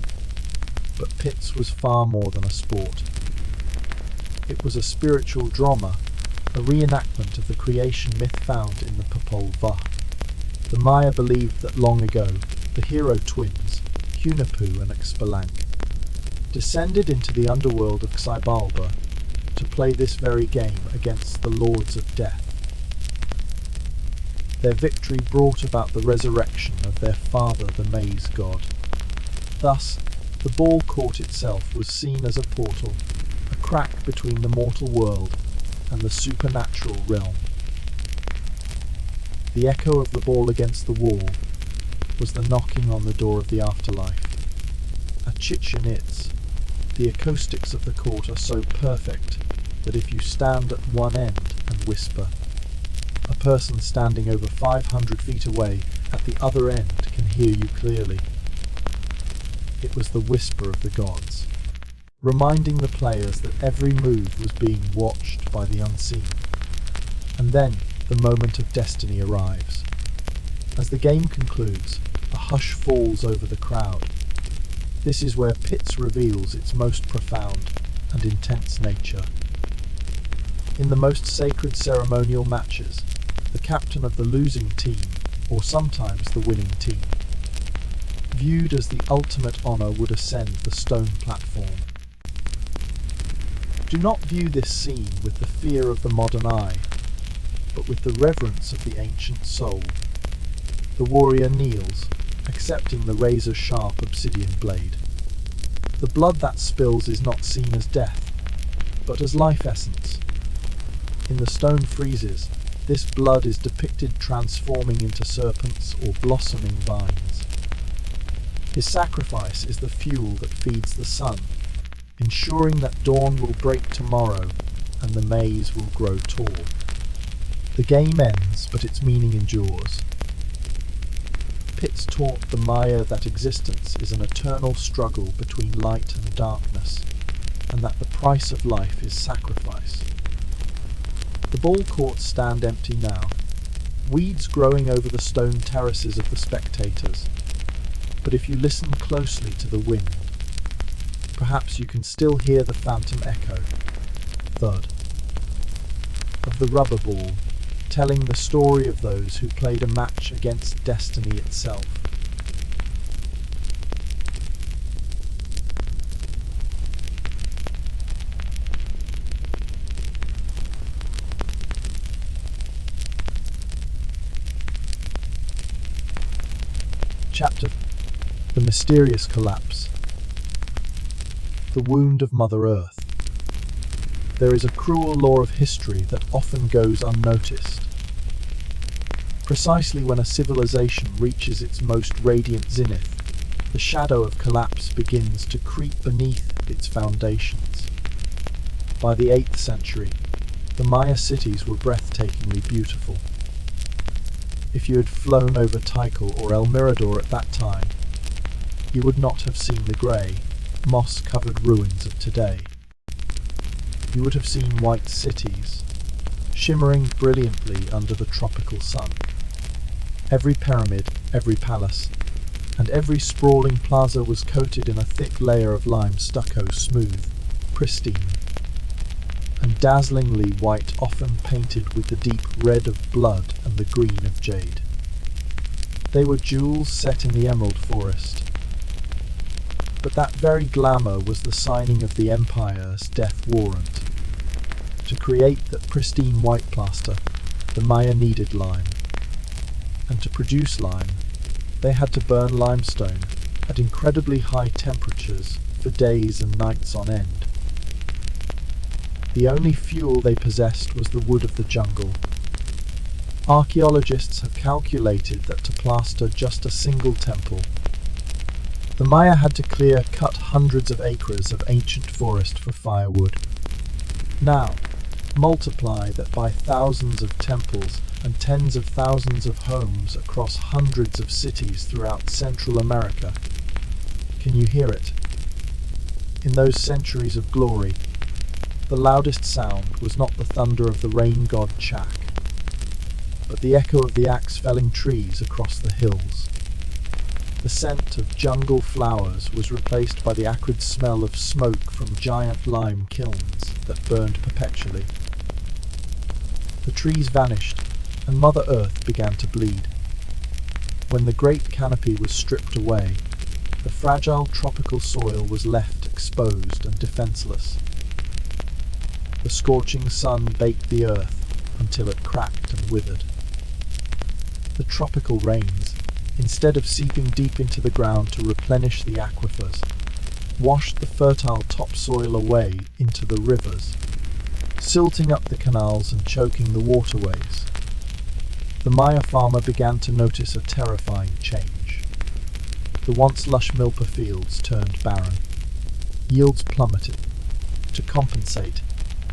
But Pit's was far more than a sport. It was a spiritual drama, a reenactment of the creation myth found in the Popol Vuh. The Maya believed that long ago, the hero twins, Hunahpu and Xbalanque, descended into the underworld of Xibalba to play this very game against the lords of death. Their victory brought about the resurrection of their father, the maize god. Thus, the ball court itself was seen as a portal, a crack between the mortal world and the supernatural realm. The echo of the ball against the wall was the knocking on the door of the afterlife. At Chichen Itza, the acoustics of the court are so perfect that if you stand at one end and whisper, a person standing over 500 feet away at the other end can hear you clearly. It was the whisper of the gods, reminding the players that every move was being watched by the unseen. And then the moment of destiny arrives. As the game concludes, a hush falls over the crowd. This is where Pit's reveals its most profound and intense nature. In the most sacred ceremonial matches, the captain of the losing team, or sometimes the winning team, viewed as the ultimate honor, would ascend the stone platform. Do not view this scene with the fear of the modern eye, but with the reverence of the ancient soul. The warrior kneels, accepting the razor-sharp obsidian blade. The blood that spills is not seen as death, but as life essence. In the stone friezes, this blood is depicted transforming into serpents or blossoming vines. His sacrifice is the fuel that feeds the sun, ensuring that dawn will break tomorrow and the maize will grow tall. The game ends, but its meaning endures. Pits taught the Maya that existence is an eternal struggle between light and darkness, and that the price of life is sacrifice. The ball courts stand empty now, weeds growing over the stone terraces of the spectators. But if you listen closely to the wind, perhaps you can still hear the phantom echo, thud, of the rubber ball, telling the story of those who played a match against destiny itself. Chapter: The Mysterious Collapse. The Wound of Mother Earth. There is a cruel law of history that often goes unnoticed. Precisely when a civilization reaches its most radiant zenith, the shadow of collapse begins to creep beneath its foundations. By the 8th century, the Maya cities were breathtakingly beautiful. If you had flown over Tikal or El Mirador at that time, you would not have seen the grey, moss-covered ruins of today. You would have seen white cities, shimmering brilliantly under the tropical sun. Every pyramid, every palace, and every sprawling plaza was coated in a thick layer of lime stucco, smooth, pristine, and dazzlingly white, often painted with the deep red of blood and the green of jade. They were jewels set in the emerald forest. But that very glamour was the signing of the empire's death warrant. To create that pristine white plaster, the Maya needed lime. And to produce lime, they had to burn limestone at incredibly high temperatures for days and nights on end. The only fuel they possessed was the wood of the jungle. Archaeologists have calculated that to plaster just a single temple, the Maya had to cut hundreds of acres of ancient forest for firewood. Now, multiply that by thousands of temples and tens of thousands of homes across hundreds of cities throughout Central America. Can you hear it? In those centuries of glory, the loudest sound was not the thunder of the rain god Chak, but the echo of the axe-felling trees across the hills. The scent of jungle flowers was replaced by the acrid smell of smoke from giant lime kilns that burned perpetually. The trees vanished, and Mother Earth began to bleed. When the great canopy was stripped away, the fragile tropical soil was left exposed and defenseless. The scorching sun baked the earth until it cracked and withered. The tropical rains, instead of seeping deep into the ground to replenish the aquifers, washed the fertile topsoil away into the rivers, silting up the canals and choking the waterways. The Maya farmer began to notice a terrifying change. The once lush milpa fields turned barren. Yields plummeted. To compensate,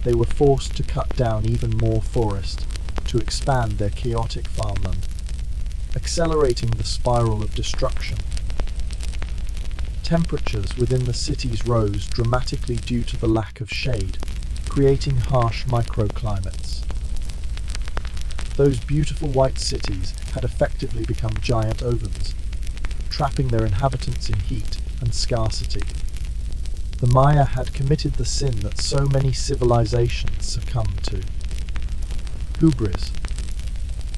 they were forced to cut down even more forest to expand their chaotic farmland, accelerating the spiral of destruction. Temperatures within the cities rose dramatically due to the lack of shade, creating harsh microclimates. Those beautiful white cities had effectively become giant ovens, trapping their inhabitants in heat and scarcity. The Maya had committed the sin that so many civilizations succumbed to: hubris.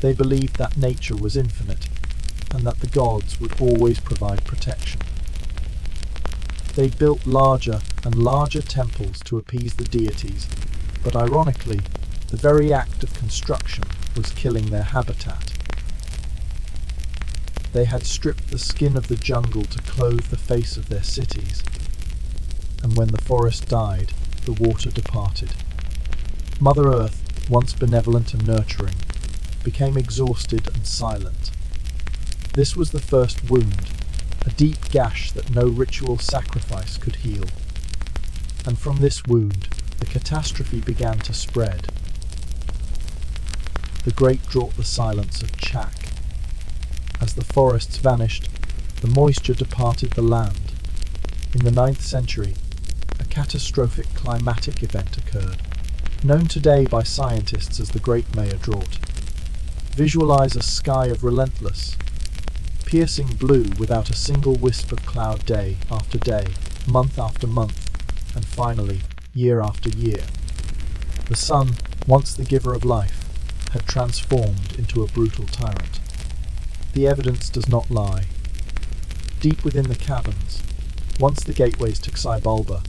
They believed that nature was infinite, and that the gods would always provide protection. They built larger and larger temples to appease the deities, but ironically, the very act of construction was killing their habitat. They had stripped the skin of the jungle to clothe the face of their cities, and when the forest died, the water departed. Mother Earth, once benevolent and nurturing, became exhausted and silent. This was the first wound, a deep gash that no ritual sacrifice could heal. And from this wound, the catastrophe began to spread. The great brought the silence of Chak. As the forests vanished, the moisture departed the land. In the 9th century, a catastrophic climatic event occurred, known today by scientists as the Great Maya Drought. Visualize a sky of relentless, piercing blue without a single wisp of cloud day after day, month after month, and finally, year after year. The sun, once the giver of life, had transformed into a brutal tyrant. The evidence does not lie. Deep within the caverns, once the gateways to Xibalba,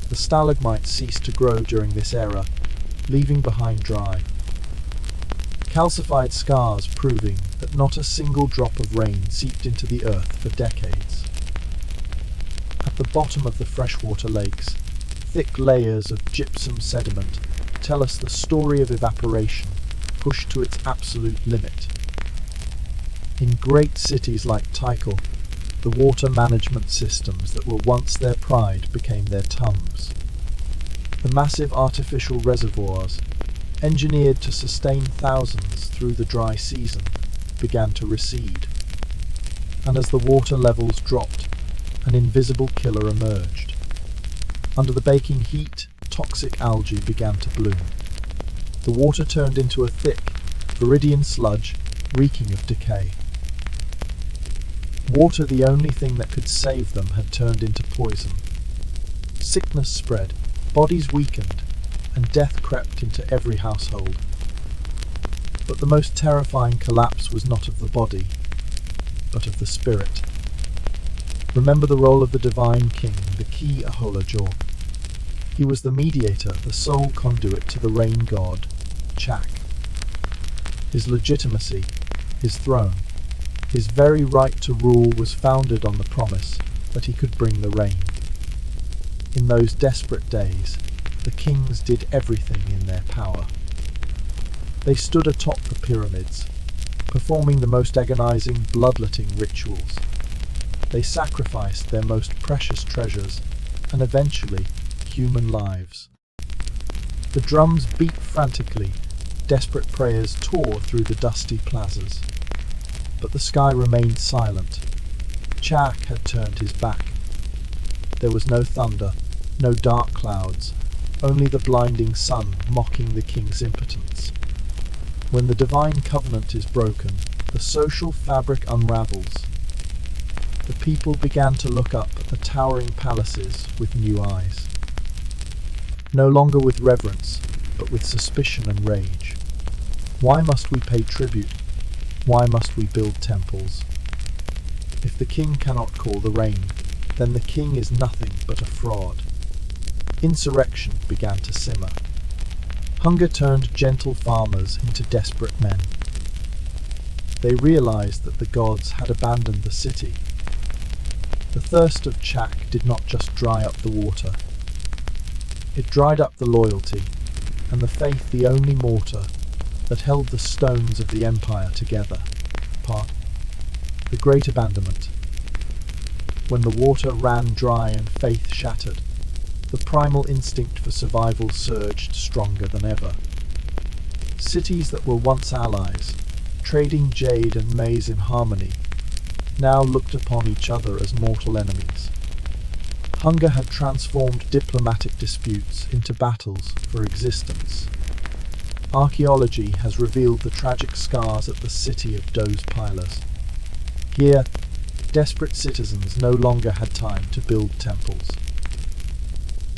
the stalagmites ceased to grow during this era, leaving behind dry, calcified scars proving that not a single drop of rain seeped into the earth for decades. At the bottom of the freshwater lakes, thick layers of gypsum sediment tell us the story of evaporation pushed to its absolute limit. In great cities like Tikal, the water management systems that were once their pride became their tombs. The massive artificial reservoirs, engineered to sustain thousands through the dry season, began to recede. And as the water levels dropped, an invisible killer emerged. Under the baking heat, toxic algae began to bloom. The water turned into a thick, viridian sludge, reeking of decay. Water, the only thing that could save them, had turned into poison. Sickness spread, bodies weakened, and death crept into every household. But the most terrifying collapse was not of the body, but of the spirit. Remember the role of the divine king, the Ki Aholajor. He was the mediator, the sole conduit to the rain god, Chak. His legitimacy, his throne, his very right to rule was founded on the promise that he could bring the rain. In those desperate days, the kings did everything in their power. They stood atop the pyramids, performing the most agonizing, bloodletting rituals. They sacrificed their most precious treasures, and eventually, human lives. The drums beat frantically, desperate prayers tore through the dusty plazas. But the sky remained silent. Chak had turned his back. There was no thunder, no dark clouds, only the blinding sun mocking the king's impotence. When the divine covenant is broken, the social fabric unravels. The people began to look up at the towering palaces with new eyes. No longer with reverence, but with suspicion and rage. Why must we pay tribute? Why must we build temples? If the king cannot call the rain, then the king is nothing but a fraud. Insurrection began to simmer. Hunger turned gentle farmers into desperate men. They realized that the gods had abandoned the city. The thirst of Chak did not just dry up the water. It dried up the loyalty, and the faith, the only mortar that held the stones of the empire together. Part. The Great Abandonment. When the water ran dry and faith shattered, the primal instinct for survival surged stronger than ever. Cities that were once allies, trading jade and maize in harmony, now looked upon each other as mortal enemies. Hunger had transformed diplomatic disputes into battles for existence. Archaeology has revealed the tragic scars at the city of Do's Pillars. Here, desperate citizens no longer had time to build temples.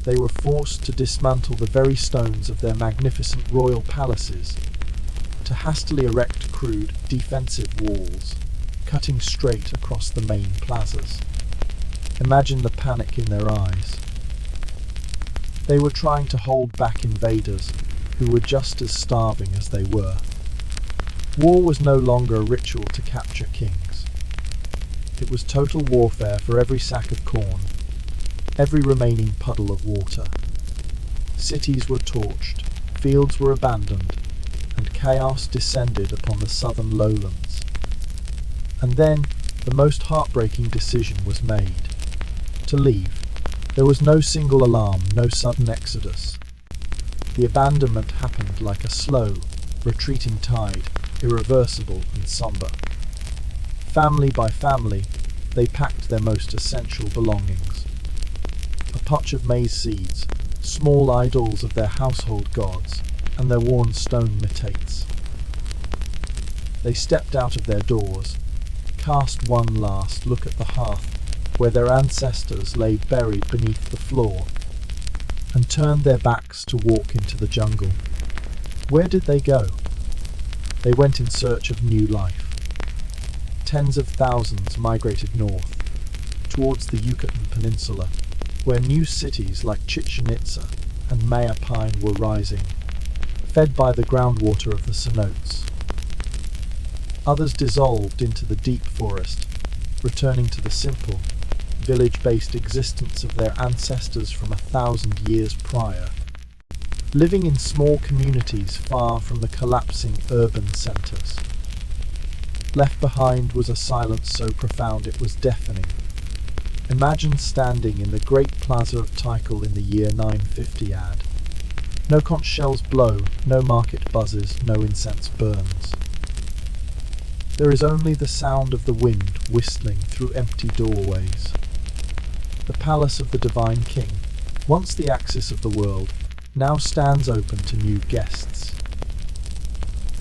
They were forced to dismantle the very stones of their magnificent royal palaces, to hastily erect crude, defensive walls, cutting straight across the main plazas. Imagine the panic in their eyes. They were trying to hold back invaders who were just as starving as they were. War was no longer a ritual to capture kings. It was total warfare for every sack of corn, every remaining puddle of water. Cities were torched, fields were abandoned, and chaos descended upon the southern lowlands. And then, the most heartbreaking decision was made: to leave. There was no single alarm, no sudden exodus. The abandonment happened like a slow, retreating tide, irreversible and somber. Family by family, they packed their most essential belongings. A potch of maize seeds, small idols of their household gods, and their worn stone metates. They stepped out of their doors, cast one last look at the hearth where their ancestors lay buried beneath the floor, and turned their backs to walk into the jungle. Where did they go? They went in search of new life. Tens of thousands migrated north, towards the Yucatan Peninsula, where new cities like Chichen Itza and Mayapine were rising, fed by the groundwater of the cenotes. Others dissolved into the deep forest, returning to the simple, village-based existence of their ancestors from 1,000 years prior, living in small communities far from the collapsing urban centres. Left behind was a silence so profound it was deafening. Imagine standing in the great plaza of Tikal in the year 950 AD. No conch shells blow, no market buzzes, no incense burns. There is only the sound of the wind whistling through empty doorways. The palace of the divine king, once the axis of the world, now stands open to new guests.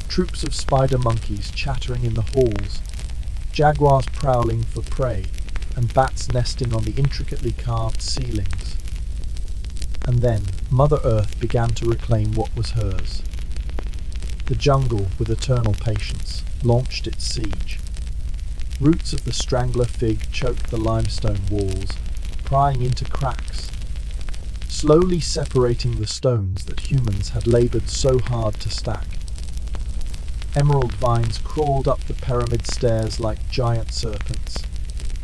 Troops of spider monkeys chattering in the halls, jaguars prowling for prey, and bats nesting on the intricately carved ceilings. And then Mother Earth began to reclaim what was hers. The jungle, with eternal patience, launched its siege. Roots of the strangler fig choked the limestone walls, prying into cracks, slowly separating the stones that humans had laboured so hard to stack. Emerald vines crawled up the pyramid stairs like giant serpents,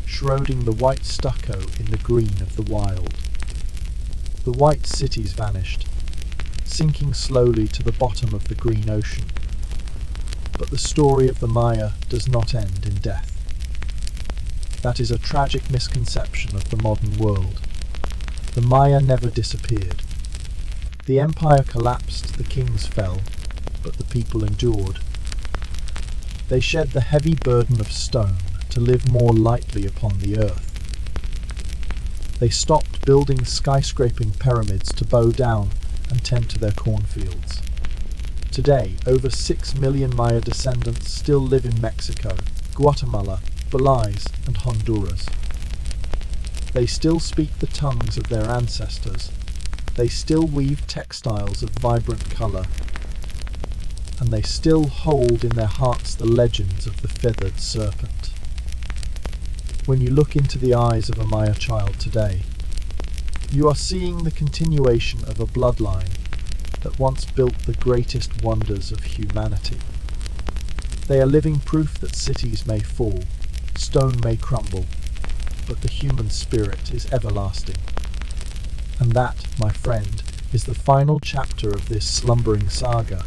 shrouding the white stucco in the green of the wild. The white cities vanished, sinking slowly to the bottom of the green ocean. But the story of the Maya does not end in death. That is a tragic misconception of the modern world. The Maya never disappeared. The empire collapsed, the kings fell, but the people endured. They shed the heavy burden of stone to live more lightly upon the earth. They stopped building skyscraping pyramids to bow down and tend to their cornfields. Today, over 6 million Maya descendants still live in Mexico, Guatemala, Belize, and Honduras. They still speak the tongues of their ancestors. They still weave textiles of vibrant colour. And they still hold in their hearts the legends of the feathered serpent. When you look into the eyes of a Maya child today, you are seeing the continuation of a bloodline that once built the greatest wonders of humanity. They are living proof that cities may fall, stone may crumble, but the human spirit is everlasting. And that, my friend, is the final chapter of this slumbering saga.